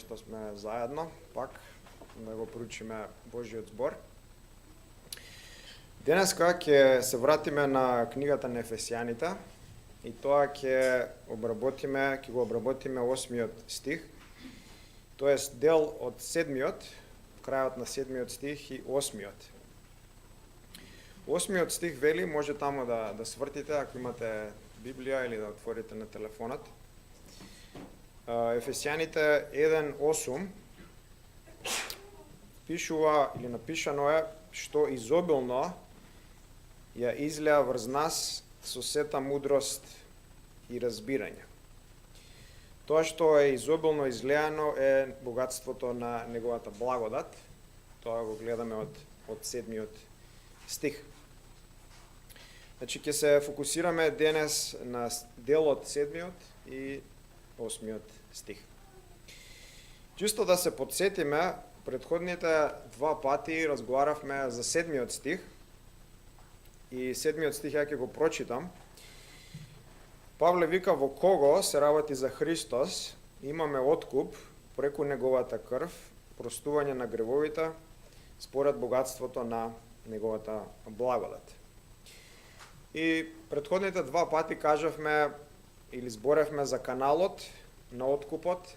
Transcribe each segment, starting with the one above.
што сме заедно, пак да го проучиме Божиот збор. Денеска ќе се вратиме на книгата на Ефесијаните и тоа ќе го обработиме 8-миот стих, тоест дел од 7-миот, крајот на 7-миот стих и 8-миот. 8-миот стих вели, може таму да свртите ако имате Библија или да отворите на телефонот. Ефесијаните 1:8 пишува или напишано е што изобилно ја излеа врз нас со сета мудрост и разбирање. Тоа што е изобилно излеано е богатството на неговата благодат. Тоа го гледаме од 7-миот стих. Значи ќе се фокусираме денес на делот 7-миот и 8-миот стих. Чисто да се подсетиме, предходните два пати разговаравме за 7-миот стих и 7-миот стих ја ќе го прочитам. Павле вика, во кого се работи за Христос, имаме откуп преку неговата крв, простување на гревовите според богатството на неговата благодат. И предходните два пати кажавме или зборевме за каналот на откупот,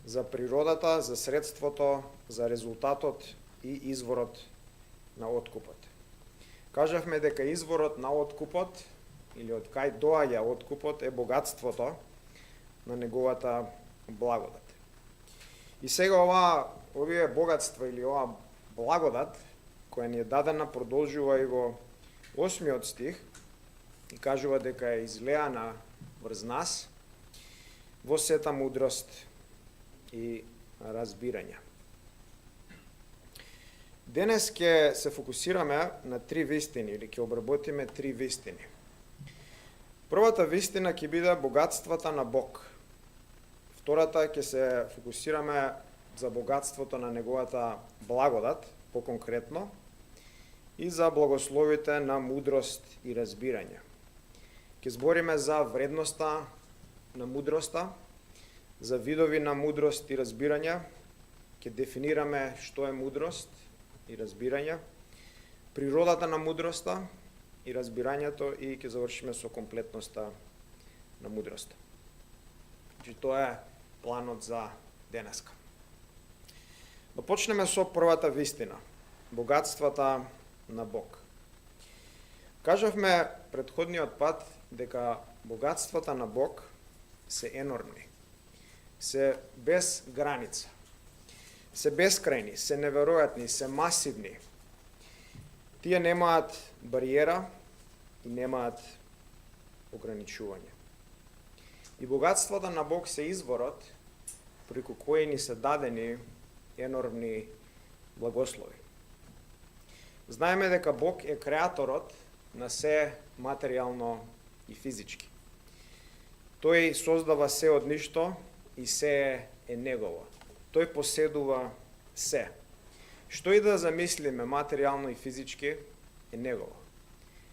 за природата, за средството, за резултатот и изворот на откупот. Кажавме дека изворот на откупот или од кај доаѓа откупот е богатството на неговата благодат. И сега овие богатства или оваа благодат која ни е дадена продолжува и во 8-миот стих и кажува дека е излеана врз нас во сета мудрост и разбирање. Денес ќе се фокусираме на три вистини или ќе обработиме три вистини. Првата вистина ќе биде богатствата на Бог. Втората ќе се фокусираме за богатството на неговата благодат, поконкретно, и за благословите на мудрост и разбирање. Ќе збориме за вредноста на мудроста, за видови на мудрост и разбирање, ќе дефинираме што е мудрост и разбирање, природата на мудроста и разбирањето и ќе завршиме со комплетноста на мудроста. Значи тоа е планот за денеска. Да почнеме со првата вистина, богатствата на Бог. Кажавме предходниот пат дека богатствата на Бог се енормни, се без граница, се бескрајни, се неверојатни, се масивни. Тие немаат бариера и немаат ограничување. И богатствата на Бог се изворот преку кои ни се дадени енормни благослови. Знаеме дека Бог е креаторот на се материјално и физички. Тој создава се од ништо и се е негово. Тој поседува се. Што и да замислиме материјално и физички е негово.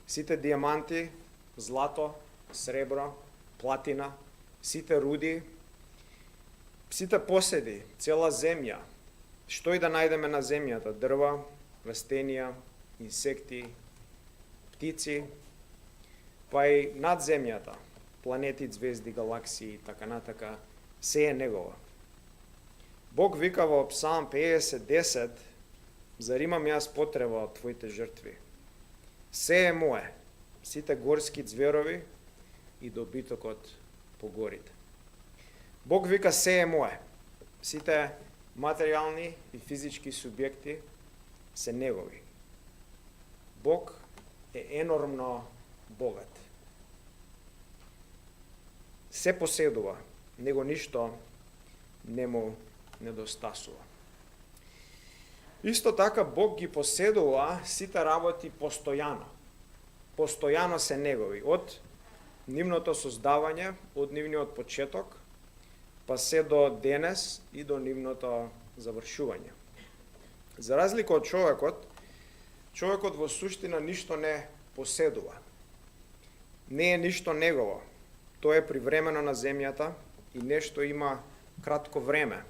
Сите диаманти, злато, сребро, платина, сите руди, сите поседи, цела земја, што и да најдеме на земјата, дрва, растенија, инсекти, птици, па и над земјата, планети, звезди, галаксии, така натака, се е негово. Бог вика во Псалм 50:10, зар имам јас потреба од твоите жртви? Се е мое, сите горски ѕверови и добитокот по горите. Бог вика се е мое, сите материјални и физички субјекти се негови. Бог е енормно богат. Се поседува, него ништо не му недостасува. Исто така Бог ги поседува сите работи постојано. Постојано се негови, од нивното создавање, од нивниот почеток, па се до денес и до нивното завршување. За разлика од човекот во суштина ништо не поседува. Не е ништо негово. Тоа е привремено на земјата и нешто има кратко време.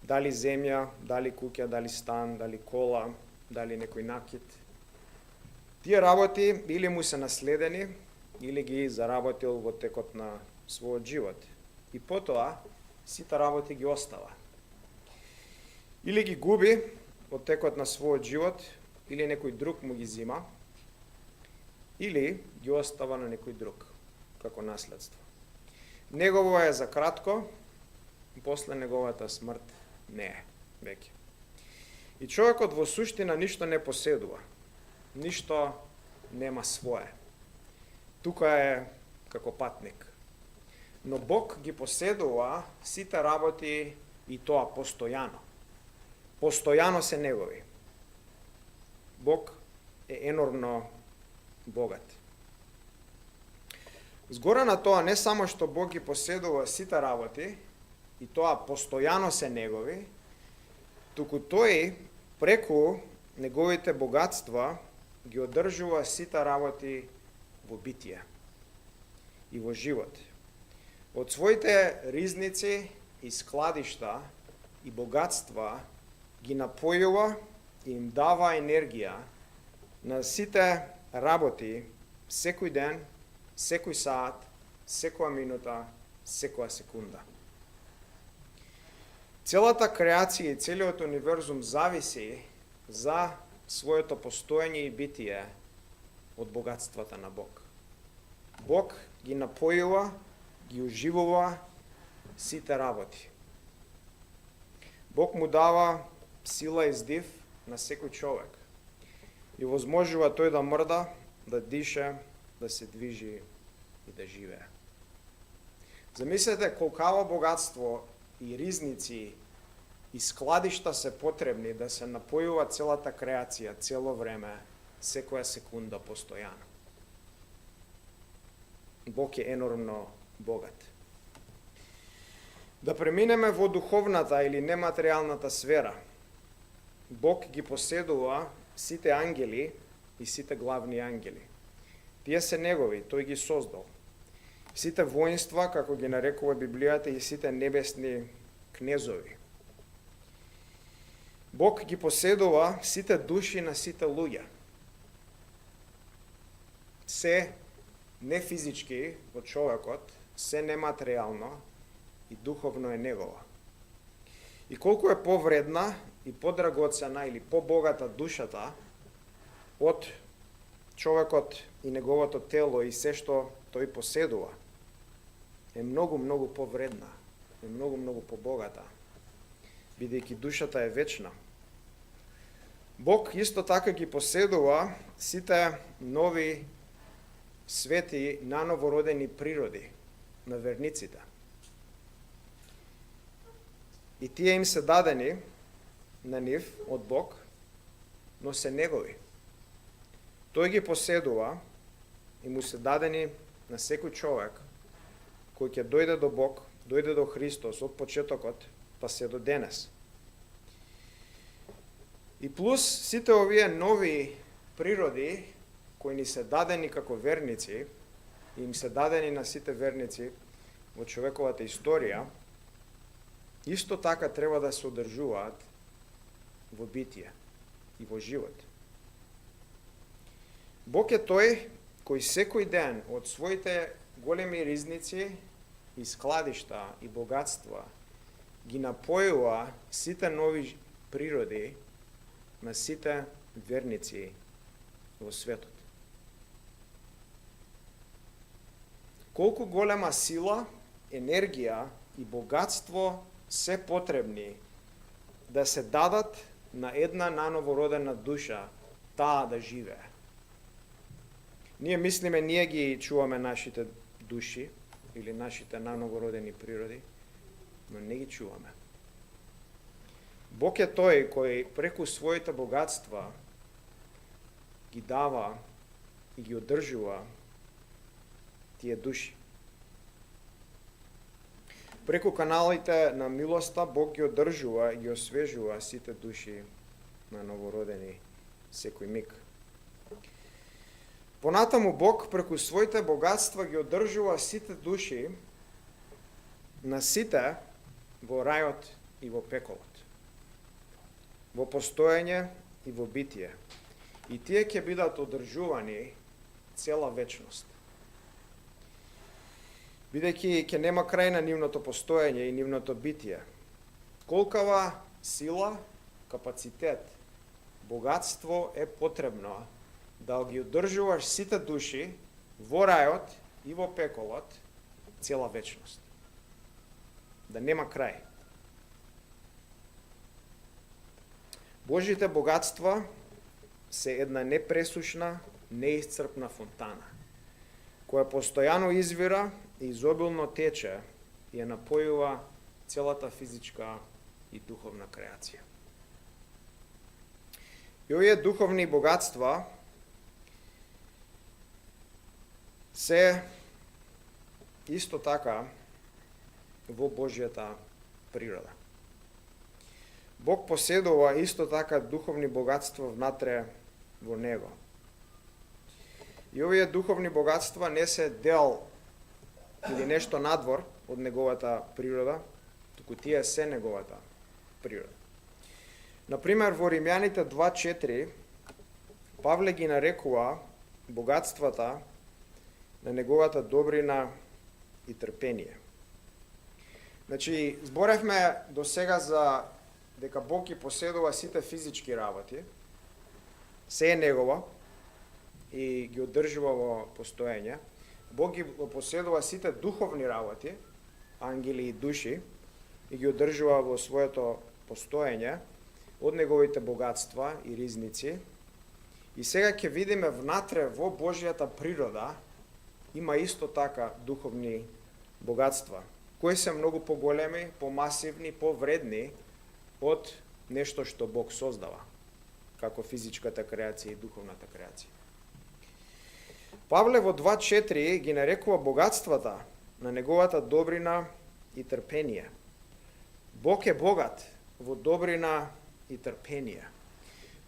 дали земја, дали куќа, дали стан, дали кола, дали некој накид. Тие работи или му се наследени, или ги заработил во текот на својот живот. И потоа, сите работи ги остава. Или ги губи во текот на својот живот, или некој друг му ги зима, или ги остава на некој друг, како наследство. Негово е за кратко, после неговата смрт не е веќе. И човекот во суштина ништо не поседува, ништо нема свое. Тука е како патник. Но Бог ги поседува сите работи и тоа постојано. Постојано се негови. Бог е енормно богат. Згора на тоа, не само што Бог ги поседува сите работи, и тоа постојано се негови, туку тој преку неговите богатства ги одржува сите работи во битие и во живот. Од своите ризници и складишта и богатства ги напојува и им дава енергија на сите работи секој ден, секој саат, секоја минута, секоја секунда. Целата креација и целиот универзум зависи за своето постоење и битие од богатствата на Бог. Бог ги напојува, ги оживува сите работи. Бог му дава сила и здив на секој човек и возможува тој да мрда, да дише, да се движи и да живее. Замислете колкаво богатство и ризници и складишта се потребни да се напојува целата креација цело време, секоја секунда постојано. Бог е енормно богат. Да преминеме во духовната или нематеријалната сфера. Бог ги поседува сите ангели и сите главни ангели. Тие се негови, тој ги создал. Сите воинства, како ги нарекува Библијата, и сите небесни кнезови. Бог ги поседува сите души на сите луѓе. Се нефизички во човекот, се нематеријално и духовно е негова. И колку е повредна и подрагоцена или побогата душата од човекот и неговото тело и се што тој поседува, е многу повредна, е многу побогата, бидејќи душата е вечна. Бог исто така ги поседува сите нови свети нановородени природи на верниците. И тие им се дадени на нив од Бог, но се негови. Тој ги поседува и му се дадени на секој човек кој ќе дојде до Бог, дојде до Христос од почетокот па се до денес. И плюс сите овие нови природи кои ни се дадени како верници, и им се дадени на сите верници во човековата историја, исто така треба да се одржуваат во битие и во живот. Бог е тој кој секој ден од своите големи ризници и складишта и богатства ги напојува сите нови природи на сите верници во светот. Колку голема сила, енергија и богатство се потребни да се дадат на една нановородена душа таа да живее. Ние мислиме, ние ги чуваме нашите души или нашите нановородени природи, но не ги чуваме. Бог е тој кој преку своите богатства ги дава и ги одржува тие души. Преку каналите на милоста Бог ги одржува и ги освежува сите души на новородени секој миг. Понатаму Бог преку своите богатства ги одржува сите души на сите во рајот и во пеколот, во постоење и во битие. И тие ќе бидат одржувани цела вечност. Бидејќи ќе нема крај на нивното постоење и нивното битие. Колкава сила, капацитет, богатство е потребно да ги одржуваш сите души во рајот и во пеколот цела вечност. Да нема крај. Божите богатства се една непресушна, неисцрпна фонтана, која постојано извира и изобилно тече и ја напојува целата физичка и духовна креација. И овие духовни богатства се исто така во Божјата природа. Бог поседува исто така духовни богатства внатре во него. И овие духовни богатства не се дел или нешто надвор од неговата природа, туку тие се неговата природа. Например, во Римјаните 2.4 Павле ги нарекува богатствата на неговата добрина и трпение. Значи, зборевме до сега за дека Бог ги поседува сите физички работи, се е негова и ги одржува во постоење. Бог ги поседува сите духовни работи, ангели и души, и ги одржува во своето постоење од неговите богатства и ризници. И сега ќе видиме внатре во Божјата природа има исто така духовни богатства, кои се многу поголеми, помасивни, повредни од нешто што Бог создава, како физичката креација и духовната креација. Павле во 2.4 ги нарекува богатствата на неговата добрина и трпение. Бог е богат во добрина и трпение.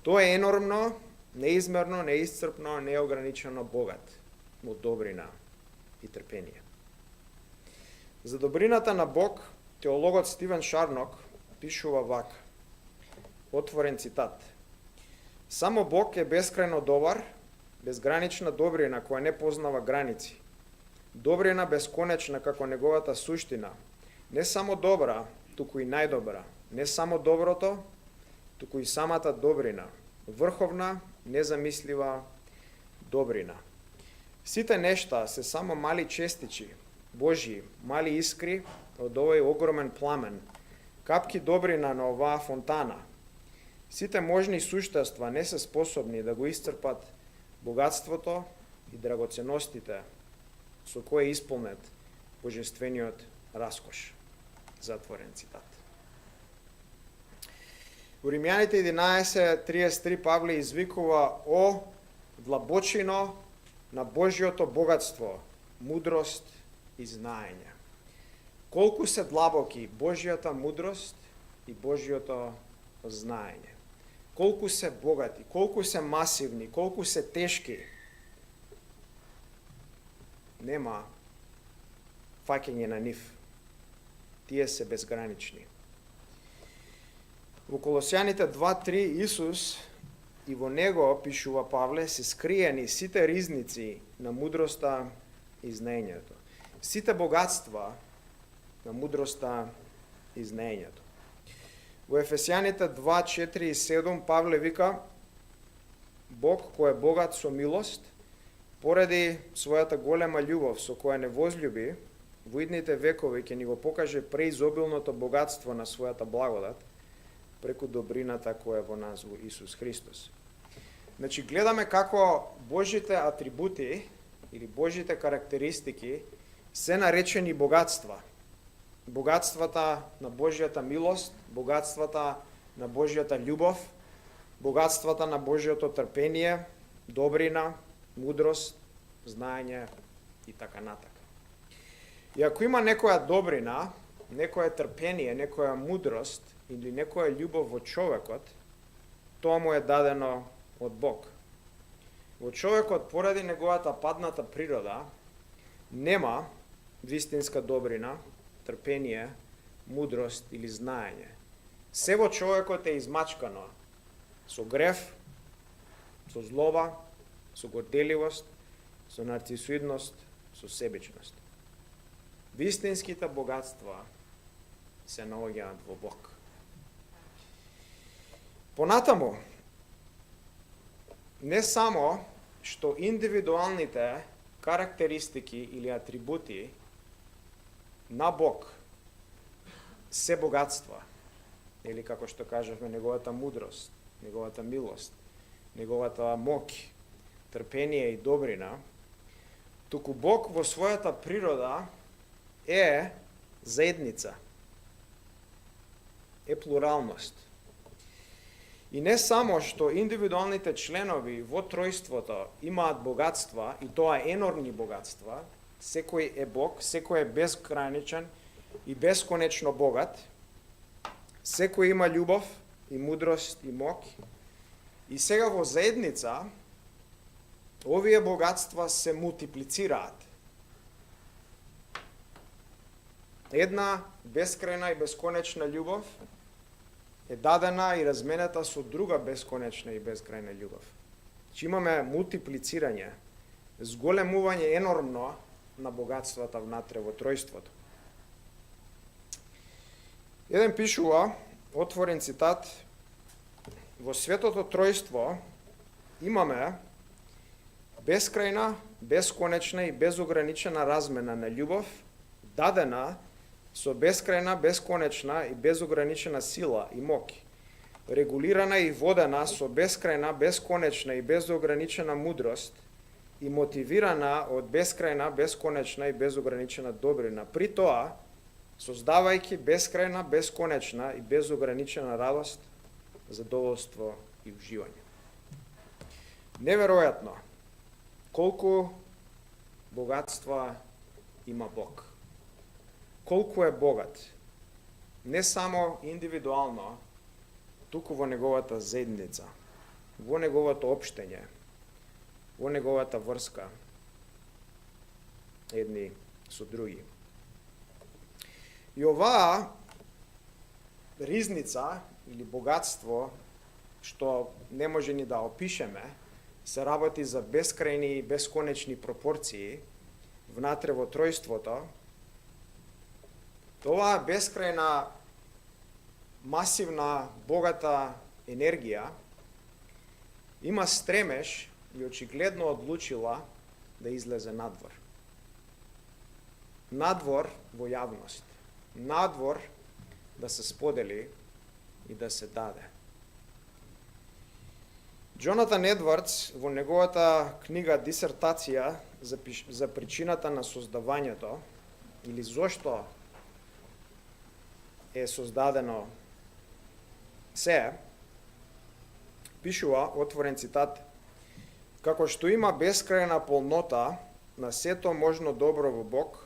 Тоа е енормно, неизмерно, неисцрпно, неограничено богат во добрина и трпение. За добрината на Бог, теологот Стивен Шарнок пишува вака. Отворен цитат. Само Бог е бескрајно добар, безгранична добрина која не познава граници. Добрина бесконечна како неговата суштина. Не само добра, туку и најдобра. Не само доброто, туку и самата добрина. Врховна, незамислива добрина. Сите нешта се само мали честичи, Божји, мали искри од овој огромен пламен, капки добрина на оваа фонтана. Сите можни суштества не се способни да го исцрпат богатството и драгоценностите со кои е исполнет божествениот раскош. Затворен цитат. У Римјаните 11.33 Павле извикува о длабочино на Божјото богатство, мудрост и знаење. Колку се длабоки Божјата мудрост и Божјото знаење. Колку се богати, колку се масивни, колку се тешки. Нема фаќање на нив. Тие се безгранични. Во Колосјаните 2.3 Исус и во него, пишува Павле, се скриени сите ризници на мудроста и знаењето. Сите богатства на мудроста и знаењето. Во Ефесјаните 2.4 и 7 Павле вика Бог кој е богат со милост, поради својата голема љубов со која не возлюби, во идните векови ќе ни го покаже преизобилното богатство на својата благодат преку добрината која е во нас во Исус Христос. Значи, гледаме како Божите атрибути или Божите карактеристики се наречени богатства. Богатствата на Божјата милост, богатствата на Божјата љубов, богатствата на Божјото трпение, добрина, мудрост, знаење и така натака. И ако има некоја добрина, некоја трпение, некоја мудрост или некоја љубов во човекот, тоа му е дадено од Бог. Во човекот, поради неговата падната природа, нема вистинска добрина, трпение, мудрост или знаење. Се во човекот е измачкано со грев, со злоба, со горделивост, со нарцисоидност, со себичност. Вистинските богатства се наоѓаат во Бог. Понатаму, не само што индивидуалните карактеристики или атрибути на Бог се богатства, или како што кажавме, неговата мудрост, неговата милост, неговата моќ, трпение и добрина, туку Бог во својата природа е заедница, е плуралност. И не само што индивидуалните членови во тројството имаат богатства, и тоа енормни богатства, секој е Бог, секој е безграничен и бесконечно богат, секој има љубов и мудрост и моќ, и сега во заедница овие богатства се мултиплицираат. Една бескрајна и бесконечна љубов е дадена и разменета со друга бесконечна и безкрајна љубов. Че имаме мултиплицирање, зголемување енормно на богатствата внатре во тројството. Еден пишува, отворен цитат, во светото тројство имаме бескрајна, бесконечна и безограничена размена на љубов, дадена со бескрајна, бесконечна и безограничена сила и моќ, регулирана и водена со бескрајна, бесконечна и безограничена мудрост и мотивирана од бескрајна, бесконечна и безограничена добрина. При тоа, создавајќи бескрајна, бесконечна и безограничена радост, задоволство и уживање. Неверојатно колку богатства има Бог. Колку е богат, не само индивидуално, туку во неговата заедница, во неговото општење, во неговата врска едни со други. И оваа ризница или богатство, што не може ни да опишеме, се работи за бескрајни и бесконечни пропорции внатре во тројството. Оваа бескрајна, масивна, богата енергија има стремеж и очигледно одлучила да излезе надвор. Надвор во јавност. Надвор да се сподели и да се даде. Джонатан Едвардс во неговата книга Дисертација за причината на создавањето или зошто е создадено се, пишува, отворен цитат, како што има бескрајна полнота на сето можно добро во Бог,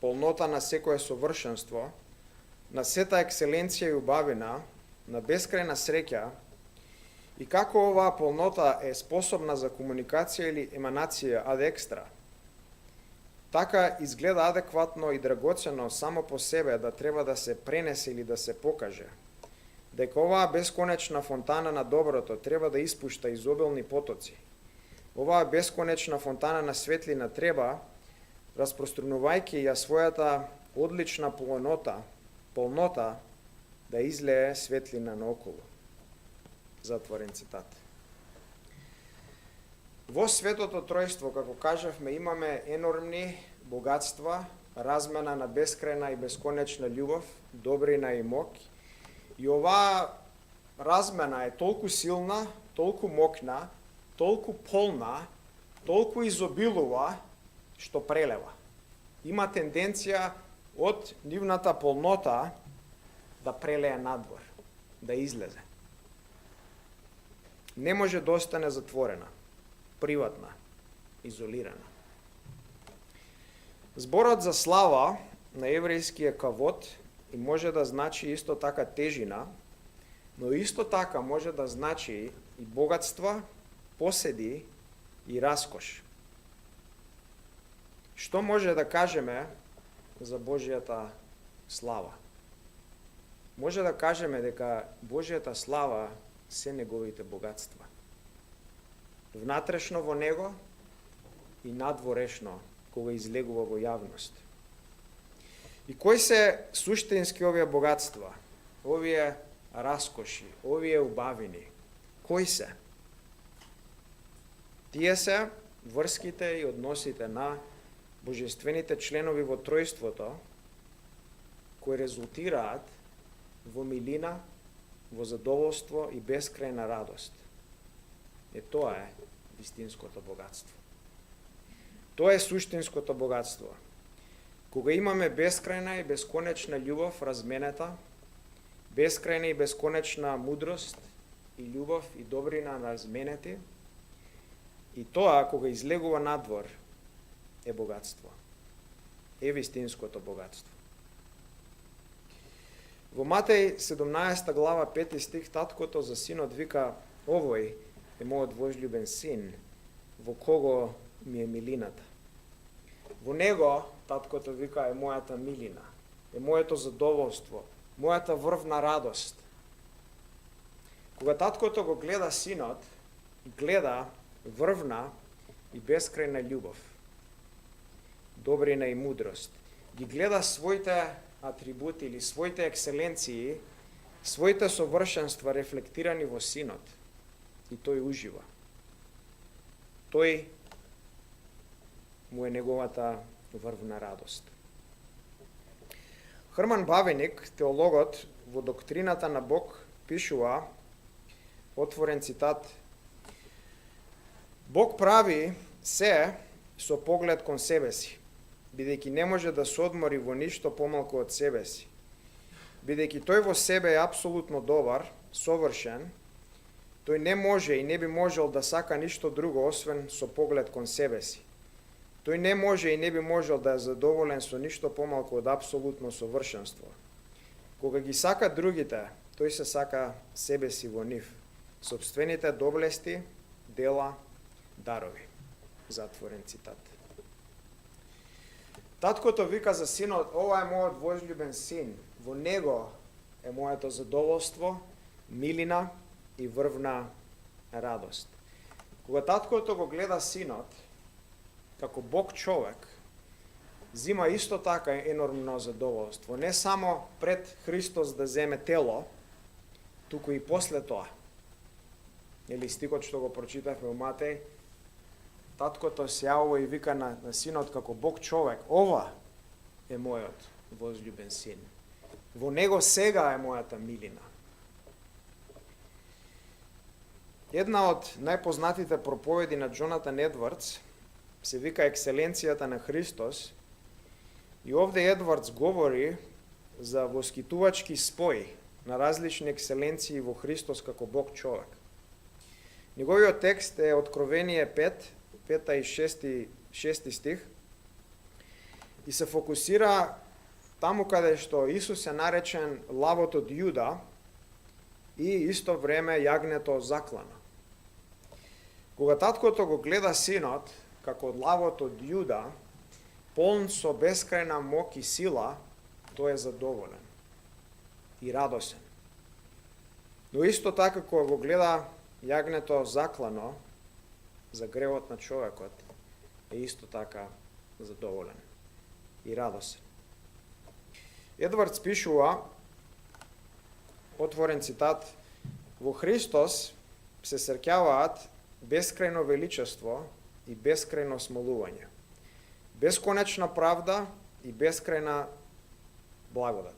полнота на секое совршенство, на сета екселенција и убавина, на бескрајна среќа, и како оваа полнота е способна за комуникација или еманација ад екстра, така изгледа адекватно и драгоцено само по себе да треба да се пренесе или да се покаже, дека оваа бесконечна фонтана на доброто треба да испушта изобилни потоци. Оваа бесконечна фонтана на светлина треба, распространувајќи ја својата одлична полнота, да излее светлина наоколу. Затворен цитат. Во светото тројство, како кажавме, имаме енормни богатства, размена на бескрајна и бесконечна љубов, добрина и моќ. И оваа размена е толку силна, толку моќна, толку полна, толку изобилува, што прелева. Има тенденција од нивната полнота да прелее надвор, да излезе. Не може да остане затворена, приватна, изолирана. Зборот за слава на еврејски е кавод и може да значи исто така тежина, но исто така може да значи и богатства, поседи и раскош. Што може да кажеме за Божјата слава? може да кажеме дека Божијата слава се неговите богатства. Внатрешно во него и надворешно кога излегува во јавност. И кои се суштински овие богатства, овие раскоши, овие убавини? Кои се? Тие се врските и односите на божествените членови во тројството, кои резултираат во милина, во задоволство и бескрајна радост. Тоа е вистинското богатство. Тоа е суштинското богатство. Кога имаме бескрајна и бесконечна љубов разменета, бескрајна и бесконечна мудрост и љубов и добрина разменети, и тоа кога излегува надвор е богатство. Е вистинското богатство. Во Матеј 17 глава 5 стих таткото за синот вика: овој е мојот возљубен син, во кого ми е милината. Во него таткото вика е мојата милина, е моето задоволство, мојата врвна радост. Кога таткото го гледа синот, гледа врвна и бескрајна љубов, добрина и мудрост. Ги гледа своите атрибути или своите екселенции, своите совршенства рефлектирани во синот, и тој ужива. Тој му е неговата врвна радост. Хрман Бавеник, теологот, во Доктрината на Бог пишува, отворен цитат: Бог прави се со поглед кон себе си, бидејќи не може да се одмори во ништо помалку од себе си. Бидејќи тој во себе е апсолутно добар, совршен, тој не може и не би можел да сака ништо друго освен со поглед кон себе си. Тој не може и не би можел да е задоволен со ништо помалку од апсолутно совршенство. Кога ги сака другите, тој се сака себе си во нив, собствените доблести, дела, дарови. Затворен цитат. Таткото вика за синот: ова е мојот возљубен син, во него е моето задоволство, милина и врвна радост. Кога таткото го гледа синот, како Бог човек, зима исто така енормно задоволство. Не само пред Христос да земе тело, туку и после тоа. Или стикот што го прочитавме во Матеј, таткото се јавува и вика на синот како Бог човек: ова е мојот возљубен син. Во него сега е мојата милина. Една од најпознатите проповеди на Джонатан Едвардс се вика Екселенцијата на Христос, и овде Едвардс говори за воскитувачки спој на различни екселенции во Христос како Бог човек. Неговиот текст е Откровение 5 и 6 стих, и се фокусира таму каде што Исус е наречен лавот од Јуда и исто време јагнето заклано. Кога таткото го гледа синот како лавот од Јуда, полн со бескрајна мок и сила, тој е задоволен и радосен. Но исто така кога го гледа јагнето заклано за гревот на човекот, е исто така задоволен и радосен. Едвардс пишува, отворен цитат: во Христос се среќаваат бескрајно величество и бескрајно смолување, бесконечна правда и бескрајна благодат,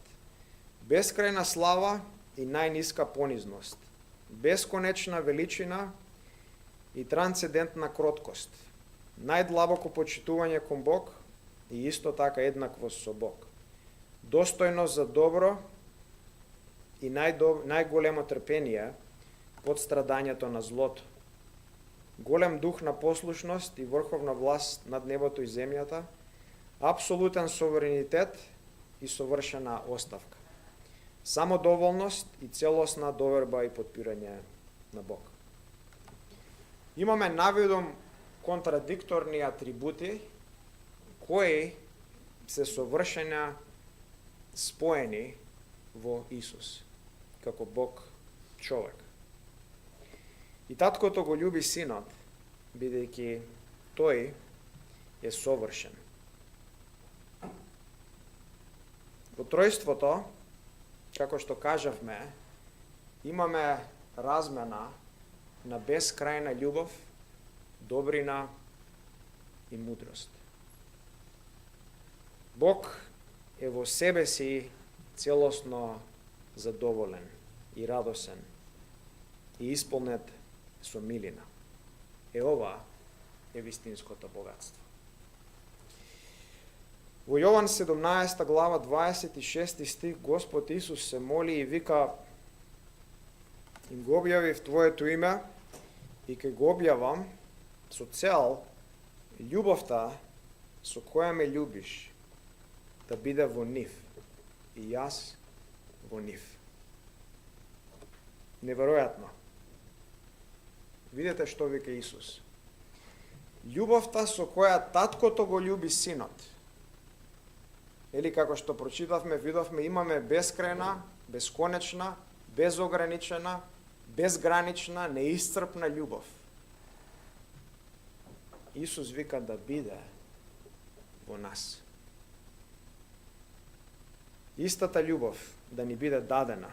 бескрајна слава и најниска понизност, бесконечна величина и трансцендентна кроткост, најдлабоко почитување кон Бог и исто така еднаквост со Бог, достојност за добро и најголемо трпение под страдањето на злото, голем дух на послушност и врховна власт над небото и земјата, апсолутен суверенитет и совршена оставка, самодоволност и целосна доверба и подпирање на Бог. Имаме навидом контрадикторни атрибути кои се совршено споени во Исус, како Бог човек. И таткото го љуби синот, бидејќи тој е совршен. Во тројството, како што кажавме, имаме размена на бескрајна љубов, добрина и мудрост. Бог е во себе си целосно задоволен и радосен и исполнет со милина. Ова е вистинското богатство. Во Јован 17 глава 26 стих Господ Исус се моли и вика: им го објавив Твоето име и ке го објавам со цел љубовта со која ме љубиш да биде во нив и јас во нив. Неверојатно. Видете што вика Исус. Љубовта со која таткото го љуби синот. Или како што прочитавме, видовме, имаме бескрајна, бесконечна, безограничена, безгранична, неисцрпна љубов. Исус вика да биде во нас. Истата љубов да ни биде дадена.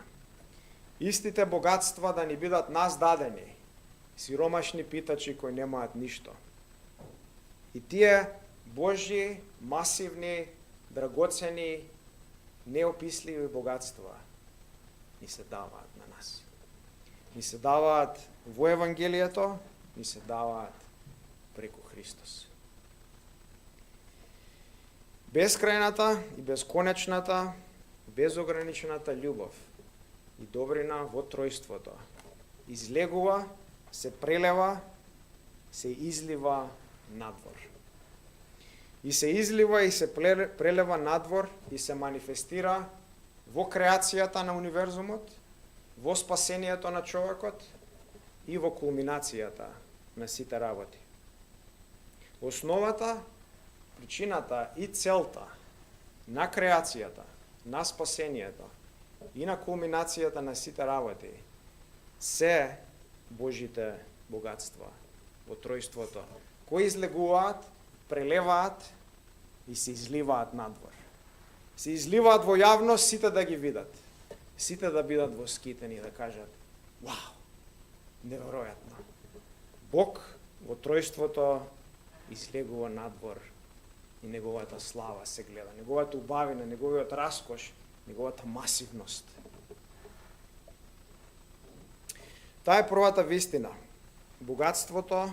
Истите богатства да ни бидат нас дадени. Сиромашни питачи кои немаат ништо. И тие Божји, масивни, драгоцени, неописливи богатства ни се даваат на нас. Ни се даваат во Евангелието, ни се даваат преку Христос. Бескрајната и бесконечната, безограничената љубов и добрина во тројството излегува, се прелева, се излива надвор. И се излива и се прелева надвор и се манифестира во креацијата на универзумот, во спасението на човекот и во кулминацијата на сите работи. Основата, причината и целта на креацијата, на спасението и на кулминацијата на сите работи се Божите богатства во тројството, кои излегуваат, прелеваат и се изливаат надвор. Се изливаат во јавност, сите да ги видат. Сите да бидат воскитени и да кажат: вау, неверојатно. Бог во тројството излегува надвор и неговата слава се гледа, неговата убавина, неговиот раскош, неговата масивност. Таа е првата вистина. Богатството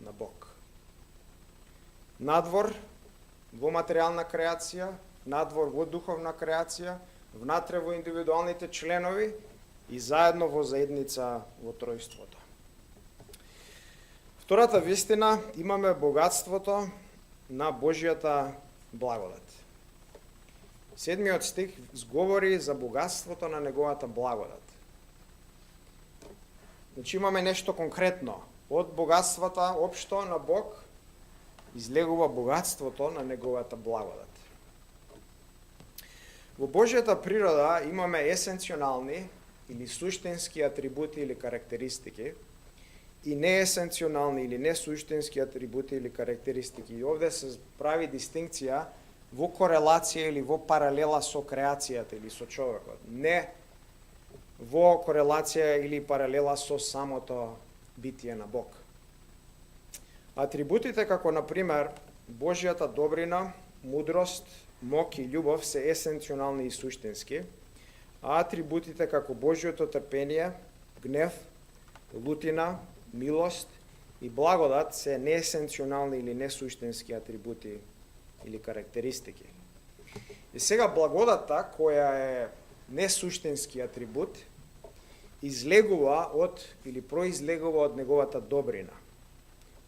на Бог. Надвор во материјална креација, надвор во духовна креација, внатре во индивидуалните членови и заедно во заедница во тројството. Втората вистина, имаме богатството на Божјата благодат. 7 стих зговори за богатството на неговата благодат. Значи имаме нешто конкретно. Од богатствата општо на Бог излегува богатството на неговата благодат. Во Божјата природа имаме есенционални или суштински атрибути или карактеристики и неесенционални или несуштински атрибути или карактеристики. И овде се прави дистинкција во корелација или во паралела со креацијата или со човекот. Не во корелација или паралела со самото битие на Бог. Атрибутите како, например, Божјата добрина, мудрост, мок и љубов се есенционални и суштински, а атрибутите како Божјото трпение, гнев, лутина, милост и благодат се неесенционални или несуштински атрибути или карактеристики. И сега благодата, која е несуштински атрибут, излегува од или произлегува од неговата добрина.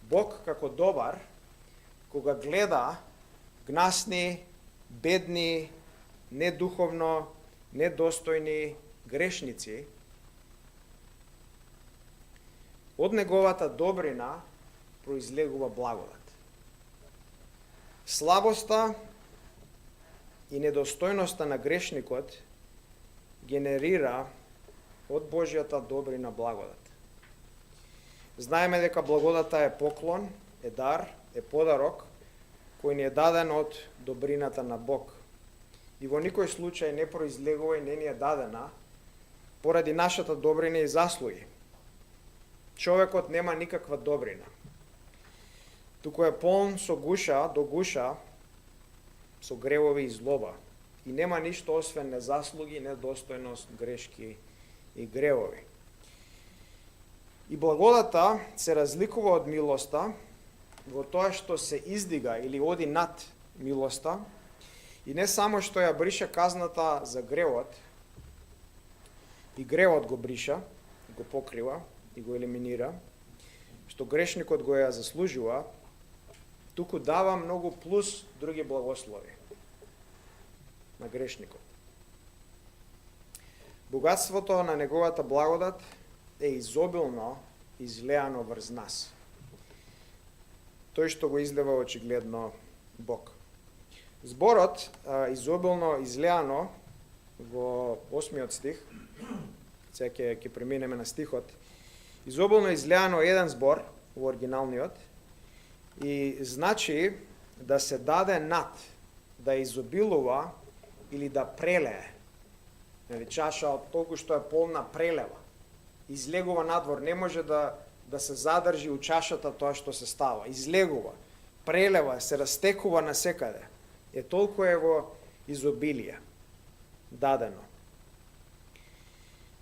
Бог како добар, кога гледа гнасни, бедни, недуховно, недостојни грешници, од неговата добрина произлегува благодат. Слабоста и недостојноста на грешникот генерира од Божјата добрина благодат. Знаеме дека благодата е поклон, е дар, е подарок кој ни е даден од добрината на Бог. И во никој случај не произлегува и не ни е дадена поради нашата добрина и заслуги. Човекот нема никаква добрина. Туку е полн со гуша до гуша, со гревови и злоба. И нема ништо освен незаслуги, недостојност, грешки и гревови. И благодата се разликува од милоста во тоа што се издига или оди над милоста и не само што ја бриша казната за гревот, и гревот го бриша, го покрива и го елиминира, што грешникот го ја заслужува, туку дава многу плюс други благослови на грешникот. Богатството на неговата благодат е изобилно излеано врз нас. Тој што го излева очигледно Бог. Зборот изобилно излеано во 8 стих, сега ќе преминеме на стихот, изобилно излеано е еден збор во оригиналниот и значи да се даде над, да изобилува или да прелее. Чаша од толку што е полна прелева. Излегува надвор, не може да се задржи у чашата тоа што се става. Излегува, прелева, се растекува насекаде. Толку е во изобилие дадено.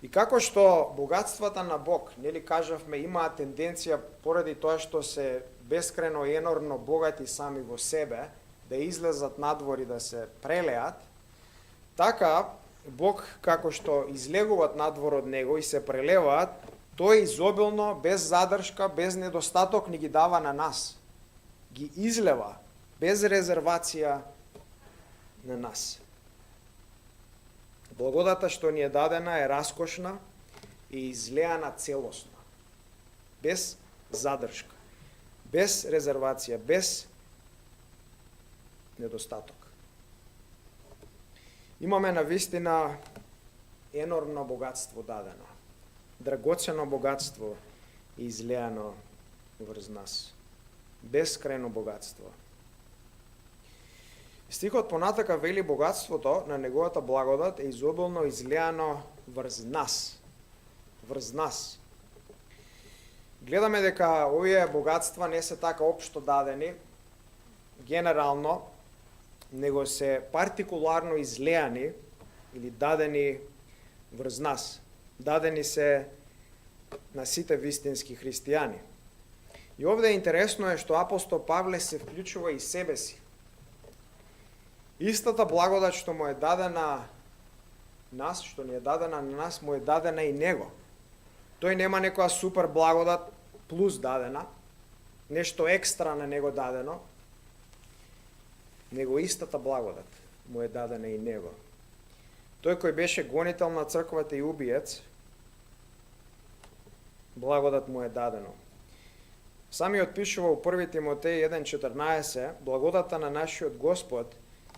И како што богатствата на Бог, нели кажавме, имаат тенденција поради тоа што се бескрајно и енормно богати сами во себе, да излезат надвор и да се прелеат, така Бог, како што излегуваат надвор од него и се прелеваат, тој изобилно, без задршка, без недостаток ни ги дава на нас. Ги излева, без резервација на нас. Благодата што ни е дадена е раскошна и излеана целосно. Без задршка, без резервација, без недостаток. Имаме навистина енормно богатство дадено. Драгоцено богатство излеано врз нас. Бескрајно богатство. Стихот понатака вели богатството на неговата благодат е изобилно излеано врз нас. Врз нас. Гледаме дека овие богатства не се така општо дадени, генерално, него се партикуларно излеани или дадени врз нас. Дадени се на сите вистински христијани. И овде интересно е што апостол Павле се вклучува и себе си. Истата благодат што му е дадена нас, што ни е дадена на нас, му е дадена и него. Тој нема некоја супер благодат плюс дадена, нешто екстра на него дадено, него истата благодат му е дадена и него. Тој кој беше гонител на црквата и убиец, благодат му е дадено. Самиот пишува у 1 Тимотеј 1:14, благодата на нашиот Господ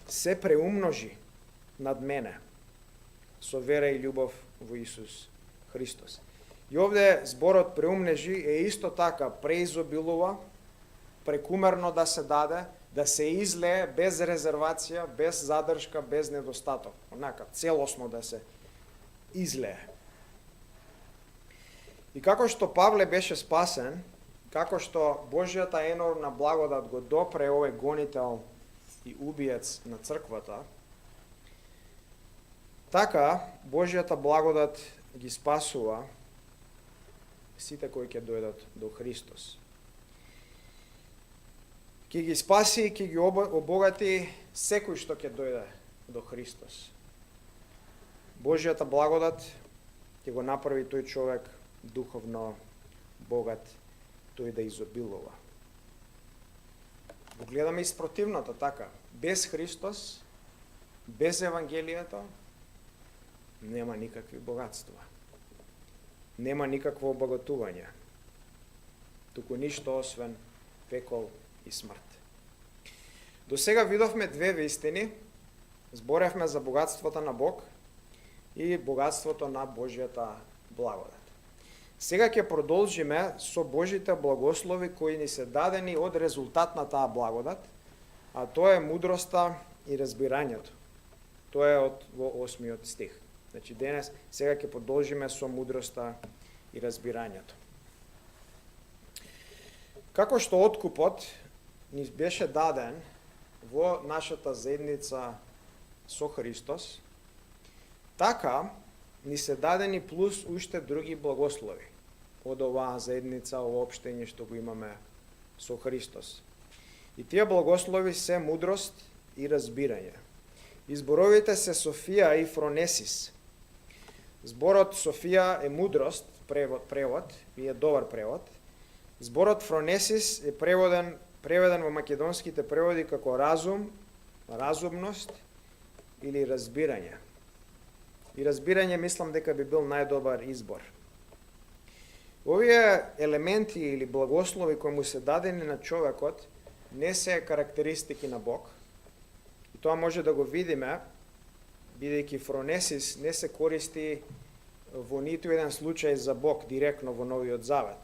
се преумножи над мене со вера и љубов во Исус Христос. И овде зборот преумнежи е исто така преизобилува, прекумерно да се даде, да се излее без резервација, без задршка, без недостаток. Онака, целосно да се излее. И како што Павле беше спасен, како што Божјата енормна благодат го допре овој гонител и убиец на црквата, така Божјата благодат ги спасува сите кои ќе дојдат до Христос. Ќе ги спаси и ќе ги обогати секој што ќе дојде до Христос. Божјата благодат ќе го направи тој човек духовно богат, тој да изобилува. Го гледаме и спротивното, така. Без Христос, без Евангелието, нема никакви богатства. Нема никакво обогатување. Туку ништо освен пекол и смрт. До сега видовме две вистини, Зборевме за богатството на Бог и богатството на Божјата благодат. Сега ќе продолжиме со Божите благослови кои ни се дадени од резултат на таа благодат, а тоа е мудроста и разбирањето. Тоа е во 8 стих. Значи денес сега ќе продолжиме со мудроста и разбирањето. Како што откупот ни беше даден во нашата заедница со Христос, така ни се дадени плюс уште други благослови од оваа заедница, ова општење што го имаме со Христос. И тие благослови се мудрост и разбирање. Изборовите се Софија и Фронесис. Зборот Софија е мудрост, превод и е добар превод. Зборот Фронесис е преведен во македонските преводи како разум, разумност или разбирање. И разбирање мислам дека би бил најдобар избор. Овие елементи или благослови кои му се дадени на човекот не се карактеристики на Бог. И тоа може да го видиме, бидејќи Фронесис не се користи во ниту еден случај за Бог директно во Новиот Завет.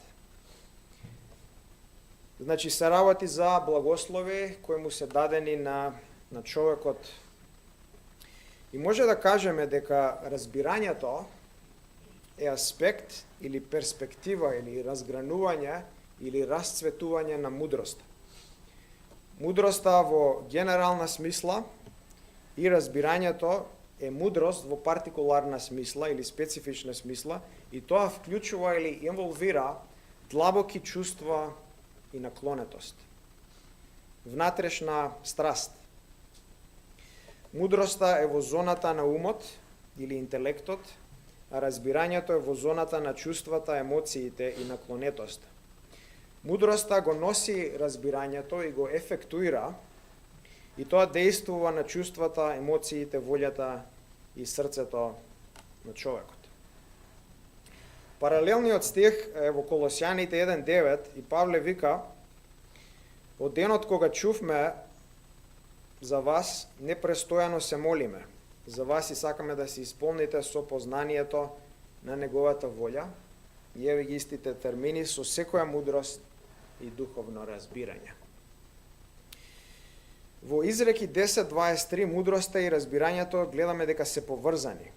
Значи се работи за благослови кои му се дадени на човекот. И може да кажеме дека разбирањето е аспект или перспектива или разгранување или расцветување на мудроста. Мудроста во генерална смисла и разбирањето е мудрост во партикуларна смисла или специфична смисла и тоа вклучува или инволвира длабоки чувства и наклонетост. Внатрешна страст. Мудроста е во зоната на умот или интелектот, а разбирањето е во зоната на чувствата, емоциите и наклонетост. Мудроста го носи разбирањето и го ефектуира и тоа действува на чувствата, емоциите, волјата и срцето на човекот. Паралелниот стих е во Колосјаните 1:9 и Павле вика: од денот кога чувме за вас, непрестојано се молиме. За вас и сакаме да се исполните со познанието на неговата волја, и еве ги истите термини, со секоја мудрост и духовно разбирање. Во Изреки 10:23 мудроста и разбирањето гледаме дека се поврзани.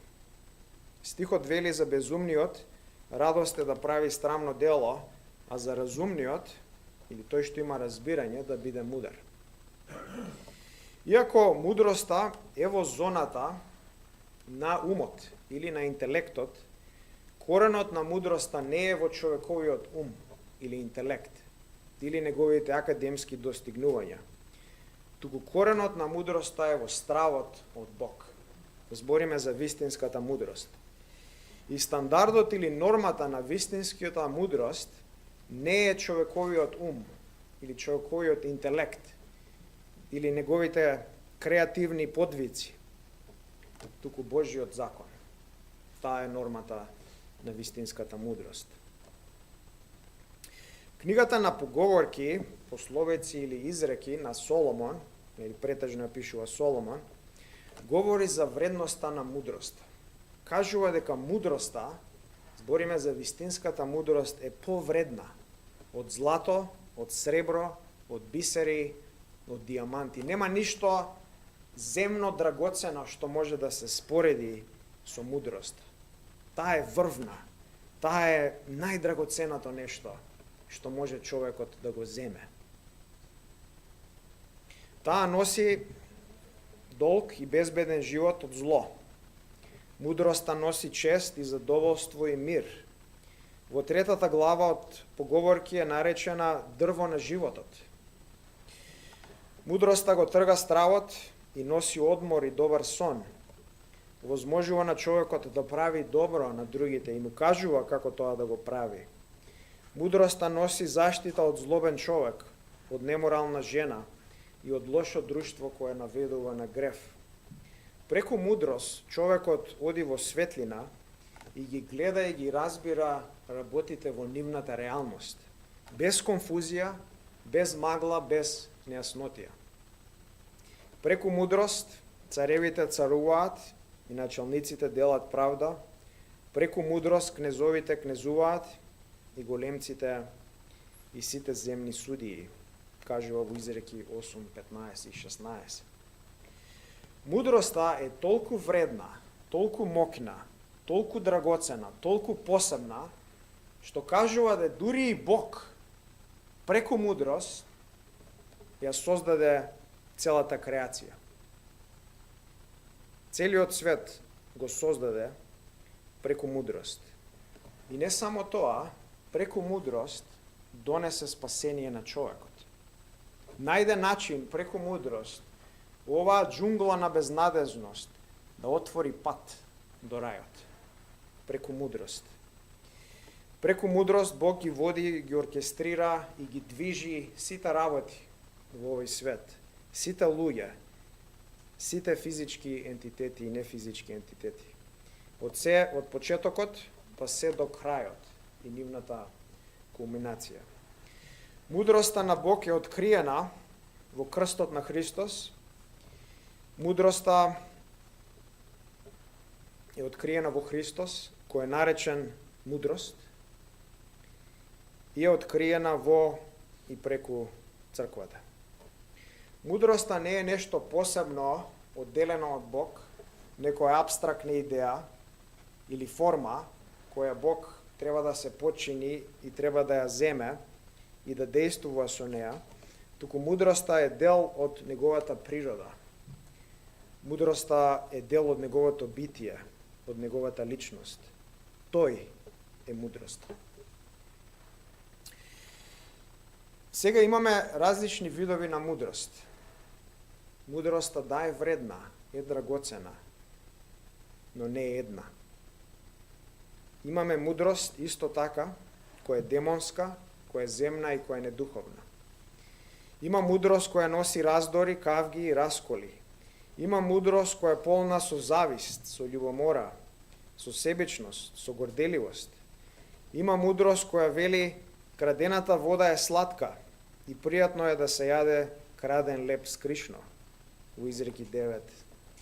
Стихот вели за безумниот: радост е да прави страмно дело, а за разумниот, или тој што има разбирање, да биде мудар. Иако мудроста е во зоната на умот или на интелектот, коренот на мудроста не е во човековиот ум или интелект, или неговите академски достигнувања. Туку коренот на мудроста е во стравот од Бог. Збориме за вистинската мудрост. И стандардот или нормата на вистинската мудрост не е човековиот ум или човековиот интелект или неговите креативни подвици, туку Божјиот закон. Таа е нормата на вистинската мудрост. Книгата на поговорки, пословици или изреки на Соломон, или претежно ја пишува Соломон, говори за вредноста на мудрост. Кажува дека мудроста, збориме за вистинската мудрост, е повредна од злато, од сребро, од бисери, од диаманти. Нема ништо земно драгоцено што може да се спореди со мудроста. Таа е врвна. Таа е најдрагоценото нешто што може човекот да го земе. Таа носи долг и безбеден живот од зло. Мудроста носи чест и задоволство и мир. Во 3 глава од поговорки е наречена дрво на животот. Мудроста го трга стравот и носи одмор и добар сон. Возможува на човекот да прави добро на другите и му кажува како тоа да го прави. Мудроста носи заштита од злобен човек, од неморална жена и од лошо друштво кое наведува на грев. Преку мудрост човекот оди во светлина и ги гледа и ги разбира работите во нивната реалност, без конфузија, без магла, без нејаснотија. Преку мудрост царевите царуваат и началниците делат правда, преку мудрост кнезовите кнезуваат и големците и сите земни судии, кажува во Изреки 8, 15 и 16. Мудроста е толку вредна, толку мокна, толку драгоцена, толку посебна, што кажува да дури и Бог преку мудрост ја создаде целата креација. Целиот свет го создаде преку мудрост. И не само тоа, преку мудрост донесе спасение на човекот. Најде начин преку мудрост во оваа џунгла на безнадежност да отвори пат до рајот. Преку мудрост. Преку мудрост Бог ги води, ги оркестрира и ги движи сите работи во овој свет. Сите луѓе, сите физички ентитети и нефизички ентитети. Од почетокот па се до крајот и нивната кулминација. Мудроста на Бог е откриена во крстот на Христос. Мудроста е откриена во Христос, кој е наречен мудрост, и е откриена во и преку црквата. Мудроста не е нешто посебно, одделено од Бог, некоја абстрактна идеја или форма која Бог треба да се подчини и треба да ја земе и да действува со неа, туку мудроста е дел од неговата природа. Мудроста е дел од неговото битие, од неговата личност. Тој е мудроста. Сега имаме различни видови на мудрост. Мудроста да е вредна, е драгоцена, но не е една. Имаме мудрост исто така, која е демонска, која е земна и која е недуховна. Има мудрост која носи раздори, кавги и расколи. Има мудрост која е полна со завист, со љубомора, со себичност, со горделивост. Има мудрост која вели крадената вода е сладка и пријатно е да се јаде краден леп скришно. Во Изреки 9,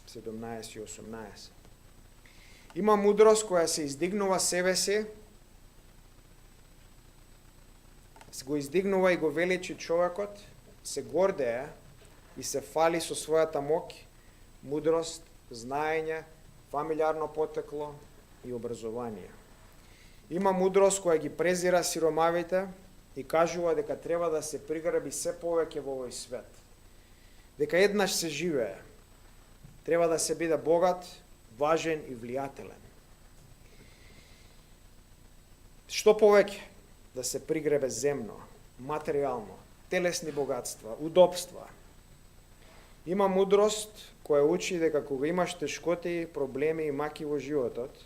17 и 18. Има мудрост која се издигнува себе си, го издигнува и го величи човекот, се гордее и се фали со својата мок, мудрост, знаење, фамилиарно потекло и образование. Има мудрост која ги презира сиромавите и кажува дека треба да се приграби се повеќе во овој свет. Дека еднаш се живее. Треба да се биде богат, важен и влијателен. Што повеќе да се пригребе земно, материјално, телесни богатства, удобства. Има мудрост која учи дека кога имаш тешкоти, проблеми и маки во животот,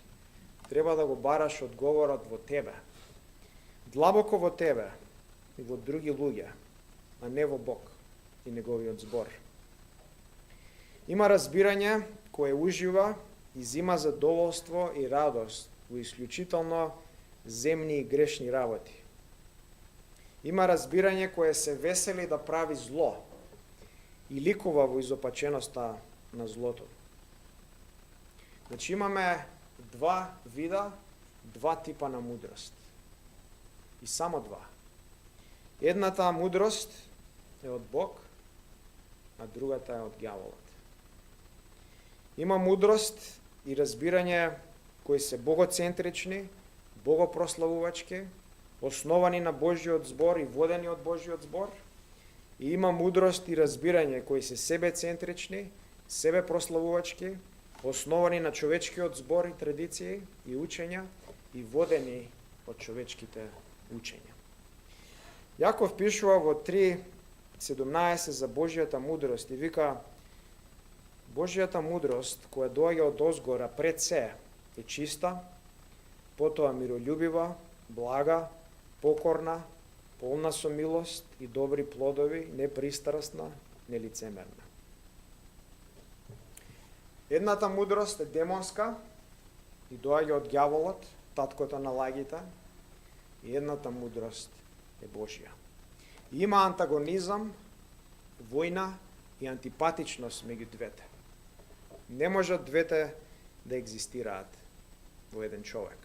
треба да го бараш одговорот во тебе. Длабоко во тебе и во други луѓе, а не во Бог и неговиот збор. Има разбирање кое ужива и зима задоволство и радост во исклучително земни и грешни работи. Има разбирање кое се весели да прави зло и ликува во изопаченоста на злото. Значи имаме два вида, два типа на мудрост. И само два. Едната мудрост е од Бог, а другата е од ѓаволот. Има мудрост и разбирање кои се богоцентрични, богопрославувачки, основани на Божјиот збор и водени од Божјиот збор. И има мудрост и разбирање кои се себецентрични, себепрославувачки, основани на човечкиот збор и традиции и учења и водени од човечките учења. Јаков пишува во 3:17 за Божјата мудрост и вика: Божјата мудрост која доаѓа од озгора пред се е чиста, потоа миролюбива, блага, покорна, полна со милост и добри плодови, непристрасна, нелицемерна. Едната мудрост е демонска и доаѓа од ѓаволот, таткото на лагите, и едната мудрост е Божја. И има антагонизам, војна и антипатичност меѓу двете. Не можат двете да екзистираат во еден човек.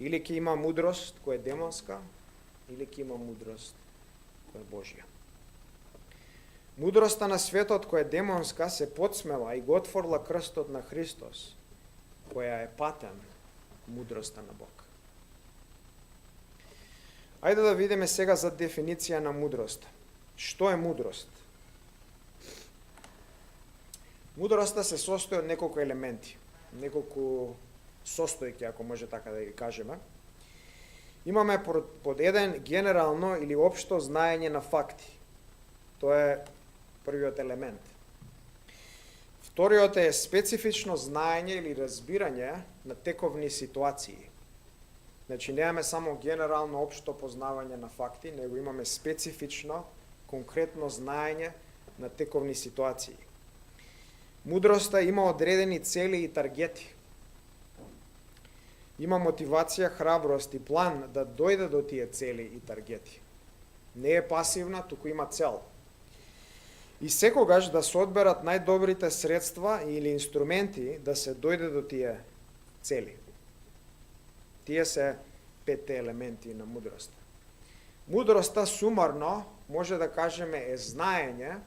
Или ќе има мудрост која е демонска, или ќе има мудрост која е Божја. Мудроста на светот која е демонска се подсмела и го отворила крстот на Христос, која е патен мудроста на Бог. Ајде да видиме сега за дефиниција на мудрост. Што е мудрост? Мудроста се состои од неколку елементи, неколку состојки, ако може така да ги кажеме. Имаме под еден генерално или општо знаење на факти. Тоа е првиот елемент. Вториот е специфично знаење или разбирање на тековни ситуации. Значи, немаме само генерално општо познавање на факти, него имаме специфично, конкретно знаење на тековни ситуации. Мудроста има одредени цели и таргети. Има мотивација, храброст и план да дојде до тие цели и таргети. Не е пасивна, туку има цел. И секогаш да се одберат најдобрите средства или инструменти да се дојде до тие цели. Тие се 5 елементи на мудроста. Мудроста сумарно може да кажеме е знаење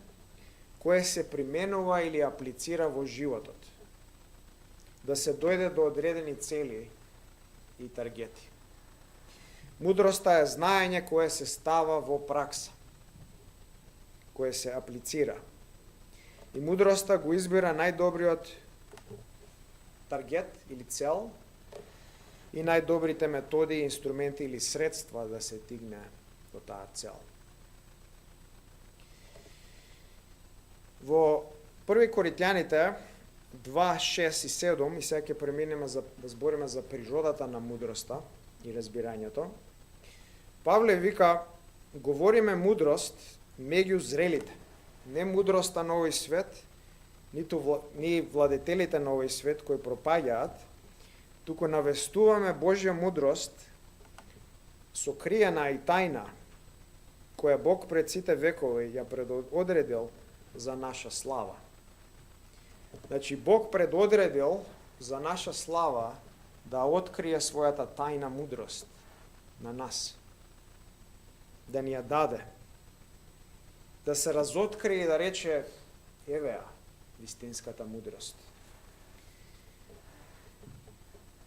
кое се применува или аплицира во животот. Да се дојде до одредени цели и таргети. Мудроста е знаење кое се става во пракса, кое се аплицира. И мудроста го избира најдобриот таргет или цел и најдобрите методи, инструменти или средства да се стигне до таа цел. Во 1 Коринтијаните 2, 6 и 7, и сега ќе преминеме да збориме за природата на мудроста и разбирањето, Павле вика, говориме мудрост меѓу зрелите, не мудроста на овој свет, ни владетелите на овој свет кои пропаѓаат, туку навестуваме Божја мудрост, сокриена и тајна, која Бог пред сите векови ја предодредил за наша слава. Значи, Бог предодредил за наша слава да открие својата тајна мудрост на нас, да ни ја даде, да се разоткрие и да рече, еве ја, вистинската мудрост.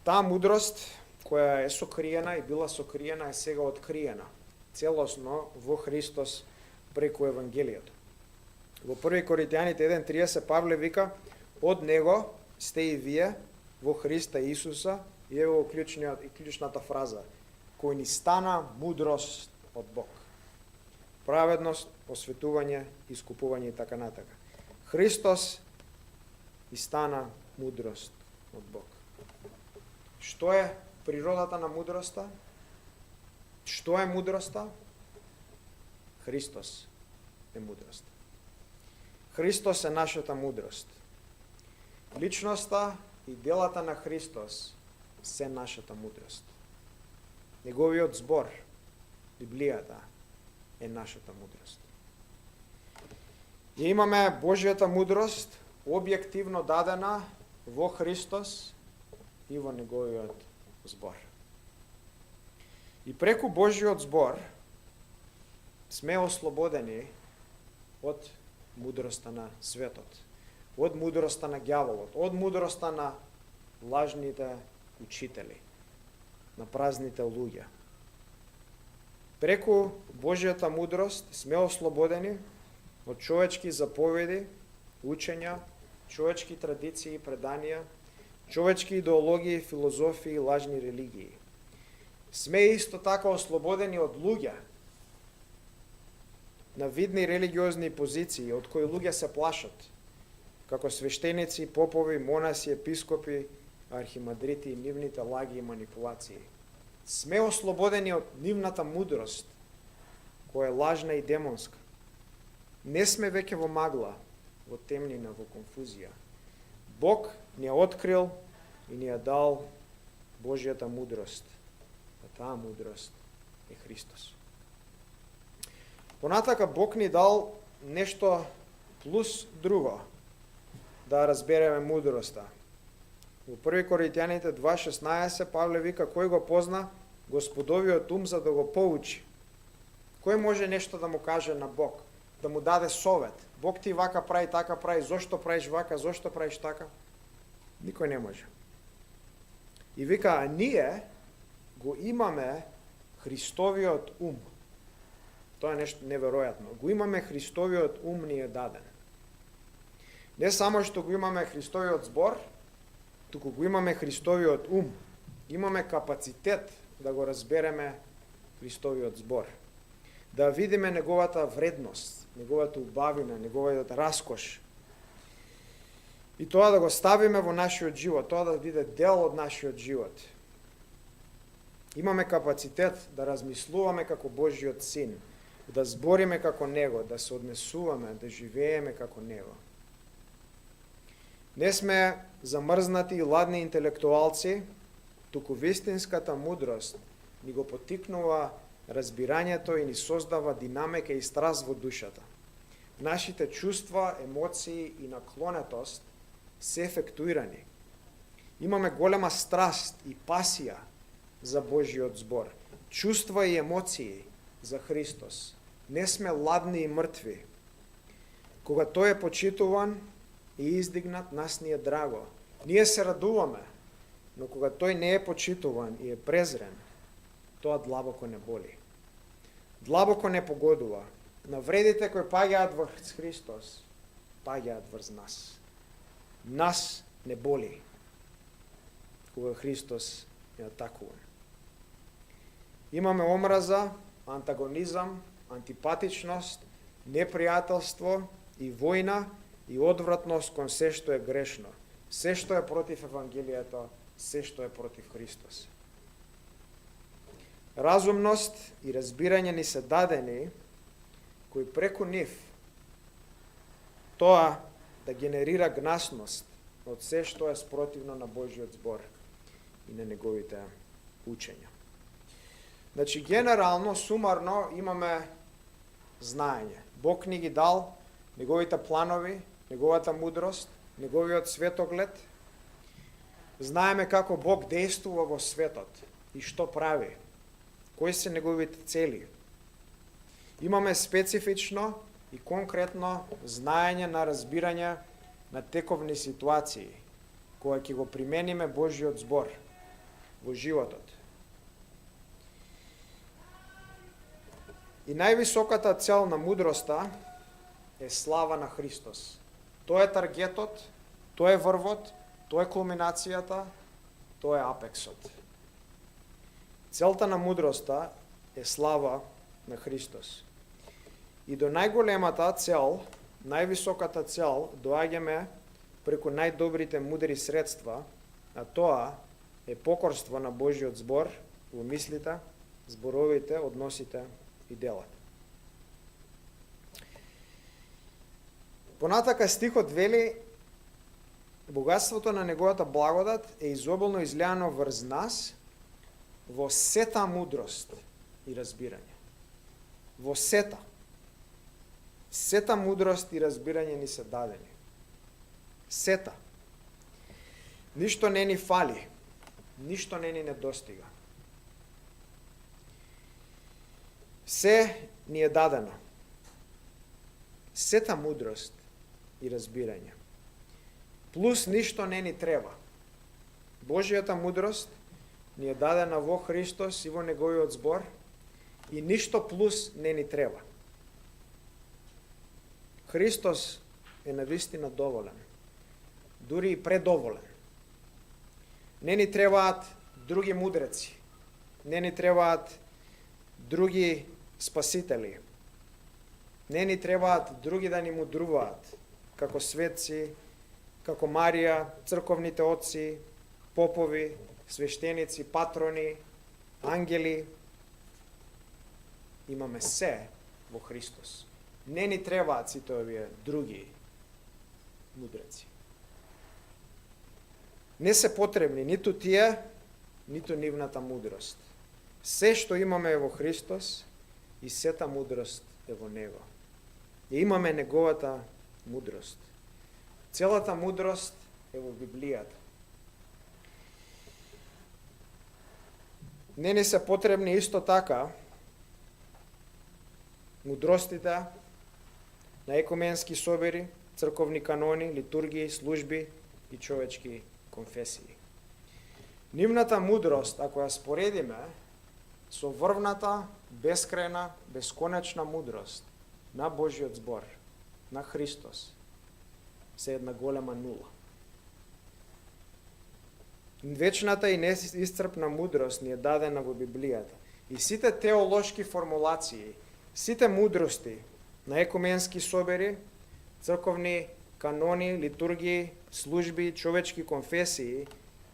Таа мудрост, која е сокриена и била сокриена, е сега откриена, целосно во Христос преку Евангелието. Во 1 Коринтијаните 1.30 Павле вика, од Него сте и вие во Христа Исуса, и ево клучната фраза, кој ни стана мудрост од Бог. Праведност, осветување, искупување и така натака. Христос и стана мудрост од Бог. Што е природата на мудроста? Што е мудроста? Христос е мудрост. Христос е нашата мудрост. Личноста и делата на Христос се нашата мудрост. Неговиот збор, Библијата, е нашата мудрост. И имаме Божјата мудрост, објективно дадена во Христос и во Неговиот збор. И преку Божјиот збор сме ослободени од мудроста на светот, од мудроста на ѓаволот, од мудроста на лажните учители, на празните луѓе. Преку Божјата мудрост сме ослободени од човечки заповеди, учења, човечки традиции и преданија, човечки идеологии, филозофии и лажни религии. Сме исто така ослободени од луѓе, на видни религиозни позиции, од кои луѓе се плашат, како свештеници, попови, монаси, епископи, архимандрити и нивните лаги и манипулации. Сме ослободени од нивната мудрост, која е лажна и демонска. Не сме веќе во магла, во темнина, во конфузија. Бог ни ја открил и ни ја дал Божјата мудрост. А таа мудрост е Христос. Понатака Бог ни дал нешто плюс друго. да разбереме мудроста. Во 1 Коринтијаните 2:16 Павле вика кој го позна Господовиот ум за да го поучи. Кој може нешто да му каже на Бог, да му даде совет? Бог ти вака прави, така прави, зошто правиш вака, зошто правиш така? Никој не може. И вика, а ние го имаме Христовиот ум. Тоа е нешто неверојатно. Го имаме Христовиот ум ни е даден. Не само што го имаме Христовиот збор, туку го имаме Христовиот ум. Имаме капацитет да го разбереме Христовиот збор. Да видиме неговата вредност, неговата убавина, неговиот раскош. И тоа да го ставиме во нашиот живот, тоа да биде дел од нашиот живот. Имаме капацитет да размислуваме како Божиот син, да збориме како него, да се однесуваме, да живееме како него. Не сме замрзнати и ладни интелектуалци, туку вистинската мудрост ни го потикнува разбирањето и ни создава динамика и страст во душата. Нашите чувства, емоции и наклонетост се ефектуирани. Имаме голема страст и пасија за Божиот збор, чувства и емоции за Христос. Не сме ладни и мртви. Кога тој е почитуван и издигнат, нас ни е драго. Ние се радуваме, но кога тој не е почитуван и е презрен, тоа длабоко не боли. Длабоко не погодува. Навредите кои паѓаат врз Христос, паѓаат врз нас. Нас не боли кога Христос е атакуван. Имаме омраза, антагонизам, антипатичност, непријателство и војна и одвратност кон се што е грешно. Се што е против Евангелието, се што е против Христос. Разумност и разбирање ни се дадени, кои преку нив тоа да генерира гнасност од се што е спротивно на Божиот збор и на неговите учења. Значи, генерално, сумарно, имаме знаење. Бог ни ги дал неговите планови, неговата мудрост, неговиот светоглед. Знаеме како Бог действува во светот и што прави, кои се неговите цели. Имаме специфично и конкретно знаење на разбирање на тековни ситуации, кога ќе го примениме Божиот збор во животот. И највисоката цел на мудроста е слава на Христос. Тоа е таргетот, тоа е врвот, тоа е кулминацијата, тоа е апексот. Целта на мудроста е слава на Христос. И до најголемата цел, највисоката цел, доаѓаме преку најдобрите мудри средства, а тоа е покорство на Божиот збор во мислите, зборовите, односите и делата. Понатака стихот вели: богатството на неговата благодат е изобилно излеано врз нас во сета мудрост и разбирање. Во сета. Сета мудрост и разбирање ни се дадени. Сета. Ништо не ни фали, ништо не ни недостига. Се ни е дадено. Сета мудрост и разбирање. Плюс ништо не ни треба. Божијата мудрост ни е дадена во Христос и во неговиот збор и ништо плюс не ни треба. Христос е навистина доволен, дури и предоволен. Не ни требаат други мудреци, не ни требаат други спасители, не ни требаат други да ни мудруваат, како светци, како Марија, црковните отци, попови, свештеници, патрони, ангели. Имаме се во Христос. Не ни требаат сите овие други мудреци. Не се потребни ниту тие, ниту нивната мудрост. Се што имаме е во Христос и сета мудрост е во Него. И имаме неговата мудрост. Целата мудрост е во Библијата. Не ни се потребни исто така мудростите на екуменски собери, црковни канони, литургии, служби и човечки конфесии. Нивната мудрост, ако ја споредиме со врвната, бескрајна, бесконечна мудрост на Божиот збор, на Христос, се една голема нула. Вечната и неисцрпна мудрост ни е дадена во Библијата. И сите теолошки формулации, сите мудрости на екуменски собери, црковни канони, литургии, служби, човечки конфесии,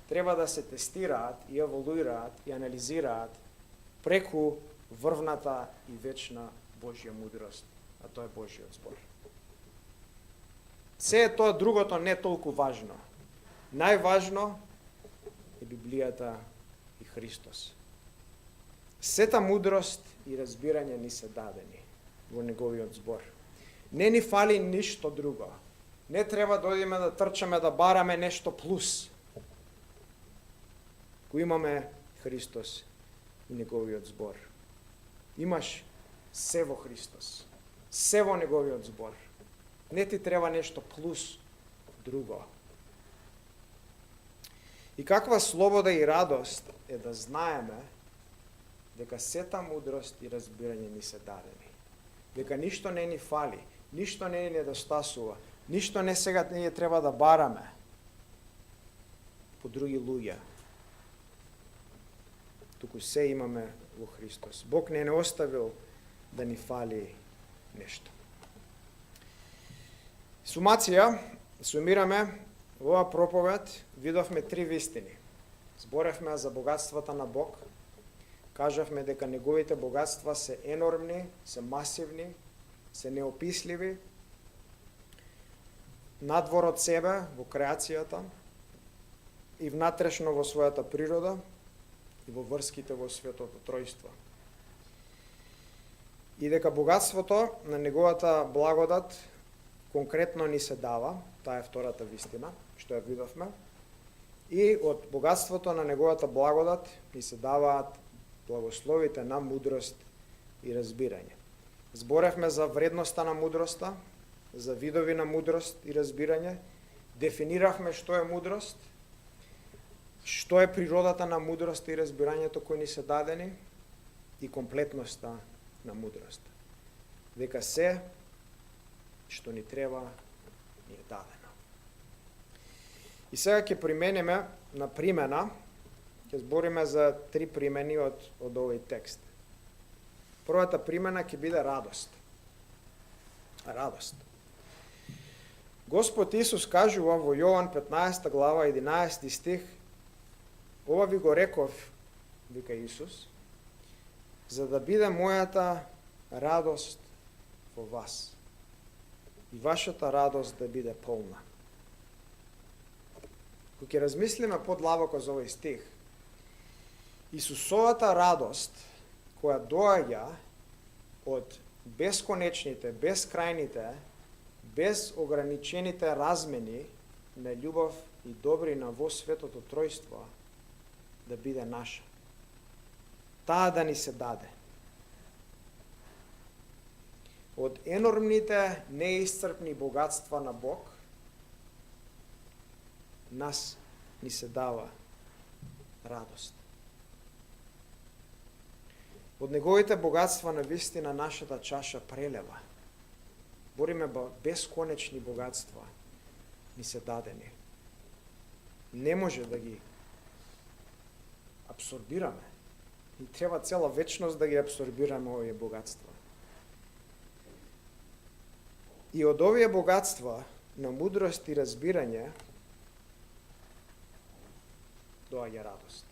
треба да се тестираат и еволуираат и анализираат преку врвната и вечна Божја мудрост, а тоа е Божиот збор. Се е тоа другото не толку важно. Најважно е Библијата и Христос. Сета мудрост и разбирање ни се дадени во неговиот збор. Не ни фали ништо друго. Не треба да одиме да трчаме да бараме нешто плюс. Кој имаме Христос и неговиот збор. Имаш се во Христос. Се во неговиот збор. Не ти треба нешто плюс друго. И каква слобода и радост е да знаеме дека сета мудрост и разбирање ни се дадени. Дека ништо не ни фали, ништо не ни недостасува, ништо не сега не треба да бараме по други луѓе. Туку се имаме во Христос. Бог не оставил да ни фали нешто. Сумираме, во оваа проповед видовме три вистини. Зборевме за богатствата на Бог, кажавме дека неговите богатства се енормни, се масивни, се неописливи, надвор од себе во креацијата и внатрешно во својата природа и во врските во Светото Тројство. И дека богатството на неговата благодат конкретно ни се дава, таа е втората вистина, што ја видовме, и од богатството на неговата благодат ни се даваат благословите на мудрост и разбирање. Зборевме за вредноста на мудроста, за видови на мудрост и разбирање, дефиниравме што е мудрост, што е природата на мудрост и разбирањето кои ни се дадени и комплетноста на мудрост. Дека се што ни треба ни е дадено. И сега ќе примениме на примена, ќе збориме за три примени од овој текст. Првата примена ќе биде радост. Радост. Господ Исус кажува во Јован 15 глава 11 стих: ова ви го реков, вика Исус, за да биде мојата радост во вас и вашата радост да биде полна. Кога ќе размислиме подлабоко за овој стих, Исусовата радост која доаѓа од бесконечните, бескрајните, безограничените размени на љубов и добрина во Светото Тројство да биде наша. Таа да ни се даде. Од енормните, неисцрпни богатства на Бог, нас ни се дава радост. Од неговите богатства на вистина нашата чаша прелева. Бориме бесконечни богатства ни се дадени. Не може да ги абсорбираме. Ни треба цела вечност да ги абсорбираме овие богатства. И од овие богатства на мудрост и разбирање доаѓа радост.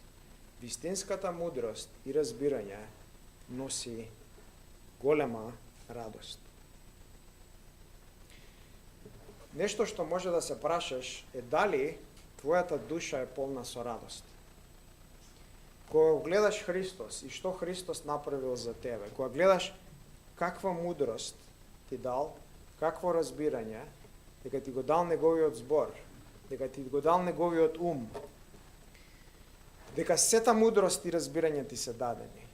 Вистинската мудрост и разбирање носи голема радост. Нешто што може да се прашаш е дали твојата душа е полна со радост. Кога гледаш Христос и што Христос направил за тебе, кога гледаш каква мудрост ти дал, какво разбирање, дека ти го дал неговиот збор, дека ти го дал неговиот ум, дека сета мудрост и разбирање ти се дадени,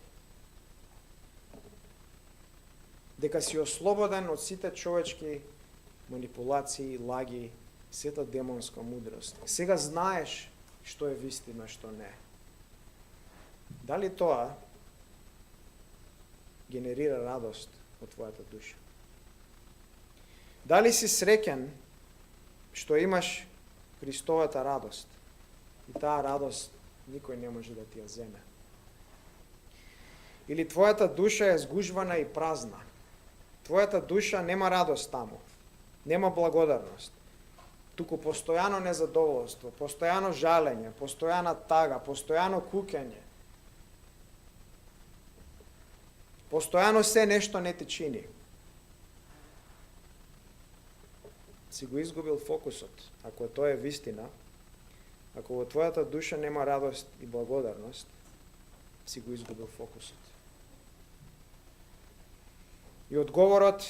дека си ослободен од сите човечки манипулации, лаги, сета демонска мудрост. Сега знаеш што е вистина, што не. Дали тоа генерира радост од твојата душа? Дали си среќен што имаш Христовата радост и таа радост никој не може да ти ја земе? Или твојата душа е згужвана и празна? Твојата душа нема радост таму, нема благодарност, туку постојано незадоволство, постојано жалење, постојана тага, постојано кукење, постојано се нешто не ти чини. Си го изгубил фокусот. Ако тоа е вистина, ако во твојата душа нема радост и благодарност, си го изгубил фокусот. И одговорот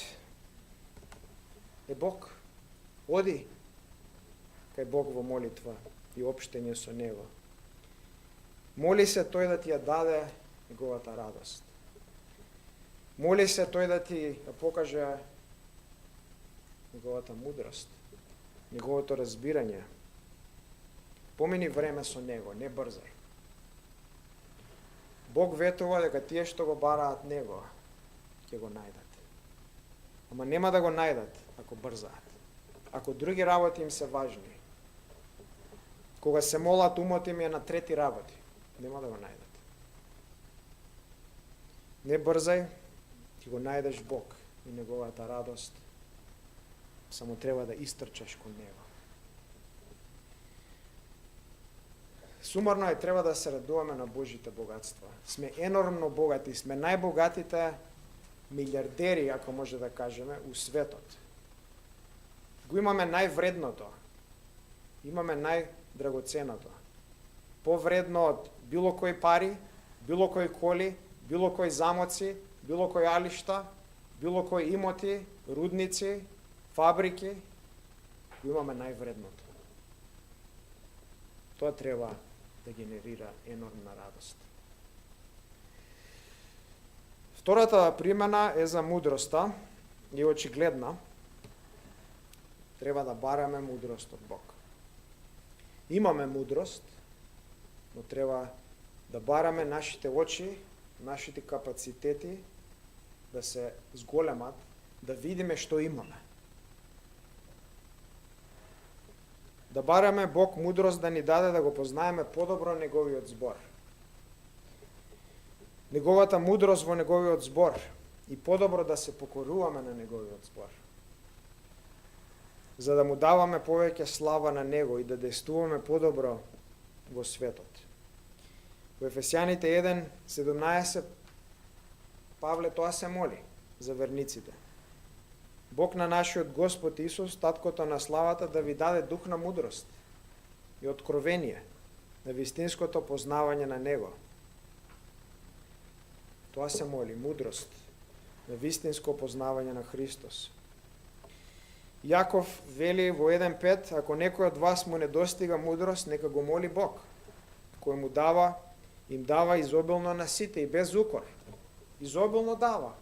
е Бог. Оди кај Бог во молитва и општење со Него. Моли се Тој да ти ја даде неговата радост. Моли се Тој да ти ја покаже неговата мудрост, неговото разбирање. Помини време со Него, не брзај. Бог ветува дека тие што го бараат Него, ќе го најдат. Ама нема да го најдат ако брзаат. Ако други работи им се важни. Кога се молат, умот им е на трети работи. Нема да го најдат. Не брзај, ќе го најдеш Бог и неговата радост. Само треба да истрчаш кон Него. Сумарно треба да се радуваме на Божите богатства. Сме енормно богати, сме најбогатите милиардери, ако може да кажеме, у светот. Го имаме највредното. Имаме најдрагоценото. Повредно од било кој пари, било кој коли, било кој замоци, било кој алишта, било кој имоти, рудници, фабрики. Го имаме највредното. Тоа треба да генерира енормна радост. Втората примена е за мудроста и очигледна. Треба да бараме мудрост од Бог. Имаме мудрост, но треба да бараме нашите очи, нашите капацитети да се зголемат, да видиме што имаме. Да бараме Бог мудрост да ни даде да го познаеме подобро неговиот збор. Неговата мудрост во неговиот збор и подобро да се покоруваме на неговиот збор. За да му даваме повеќе слава на него и да действуваме подобро во светот. Во Ефесјаните 1:17 Павле тоа се моли за верниците. Бог на нашиот Господ Исус, Таткото на славата, да ви даде дух на мудрост и откровение на вистинското познавање на Него. Тоа се моли, мудрост на вистинско познавање на Христос. Јаков вели во 1:5, ако некој од вас му недостига мудрост, нека го моли Бог, кој му дава, им дава изобилно на сите и без укор. Изобилно дава.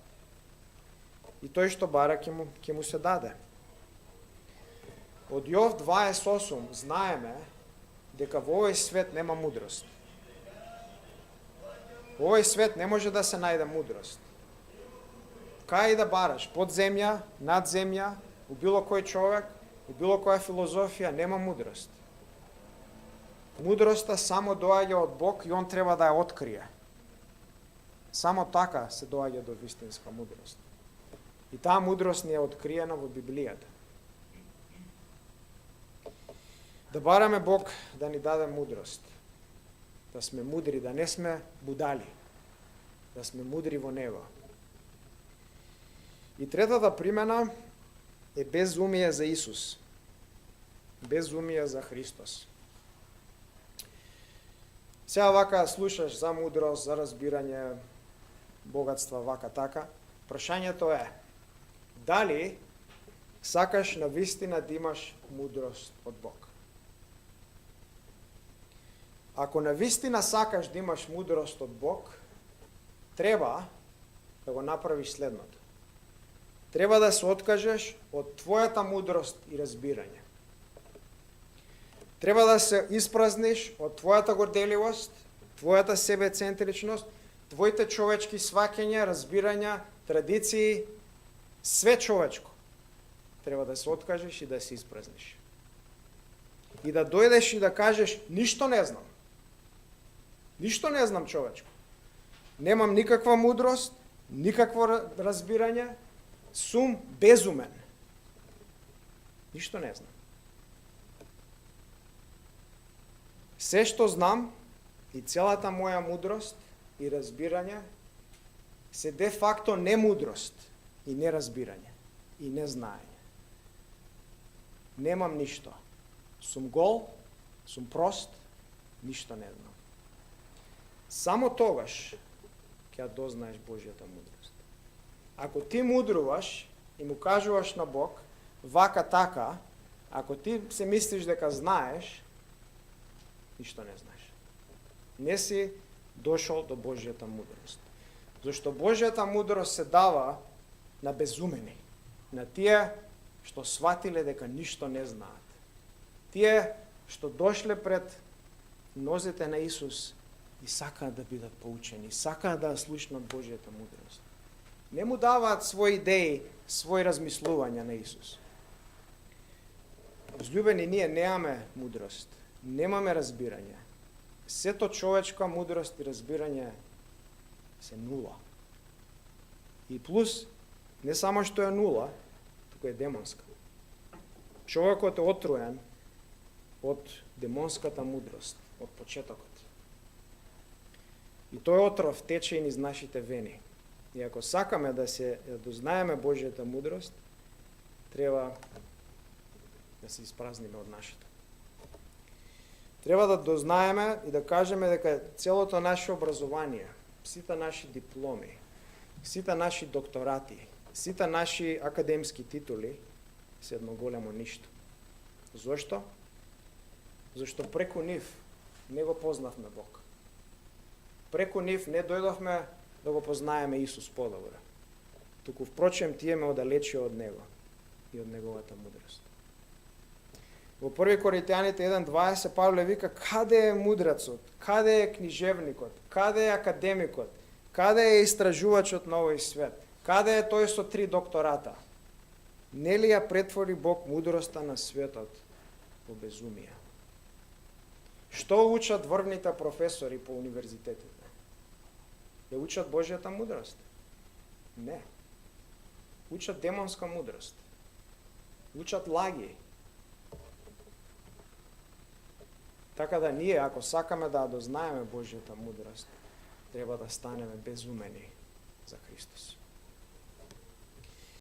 И тој што бара ќе му се даде. Од Јов 20:8 знаеме дека во овој свет нема мудрост. Во овој свет не може да се најде мудрост. Кај да бараш, под земја, над земја, у било кој човек, у било која филозофија, нема мудрост. Мудроста само доаѓа од Бог и Он треба да ја открие. Само така се доаѓа до вистинска мудрост. И таа мудрост ни е откриена во Библијата. Да бараме Бог да ни даде мудрост. Да сме мудри, да не сме будали. Да сме мудри во Него. И третата примена е безумие за Исус. Безумие за Христос. Сега вака слушаш за мудрост, за разбирање, богатства, вака така. Прашањето е, дали сакаш навистина да имаш мудрост од Бог. Ако навистина сакаш да имаш мудрост од Бог, треба да го направиш следното. Треба да се откажеш од твојата мудрост и разбирање. Треба да се испразниш од твојата горделивост, твојата себецентричност, твоите човечки сваќања, разбирања, традиции, све човечко. Треба да се откажеш и да се испразниш. И да дојдеш и да кажеш, ништо не знам. Ништо не знам човечко. Немам никаква мудрост, никакво разбирање, сум безумен. Ништо не знам. Се што знам и целата моја мудрост и разбирање се де факто не мудрост и не разбирање и не знаење. Немам ништо. Сум гол, сум прост, ништо не знам. Само тогаш ќе дознаеш Божјата мудрост. Ако ти мудруваш и му кажуваш на Бог, вака така, ако ти се мислиш дека знаеш, ништо не знаеш. Не си дошол до Божјата мудрост. Зашто Божјата мудрост се дава на безумени, на тие што сватиле дека ништо не знаат. Тие што дошле пред нозете на Исус и сакаат да бидат поучени, сакаат да слушнат Божјата мудрост. Не му даваат своји идеи, своји размислувања на Исус. Возлюбени, ние немаме мудрост, немаме разбирање. Сето човечка мудрост и разбирање се нула. И плюс, не само што е нула, туку е демонска. Човекот е отруен од демонската мудрост, од почетокот. И тој отров тече и низ нашите вени. И ако сакаме да се дознаеме Божјата мудрост, треба да се испразниме од нашето. Треба да дознаеме и да кажеме дека целото наше образование, сите наши дипломи, сите наши докторати, сите наши академски титули се едно големо ништо. Зошто? Зашто преку нив не го познавме Бог. Преку нив не дојдовме да го познаеме Исус подобро. Туку впрочем тие ме оддалечи од Него и од Неговата мудрост. Во 1 Коринтијаните 1:20 Павле вика, каде е мудрецот, каде е книжевникот, каде е академикот, каде е истражувачот на овој свет, каде е тој со 3 доктората? Нели ја претвори Бог мудроста на светот во безумие? Што учат врвните професори по универзитетите? Ја учат Божјата мудрост? Не. Учат демонска мудрост. Учат лаги. Така да ние, ако сакаме да дознаеме Божјата мудрост, треба да станеме безумени за Христос.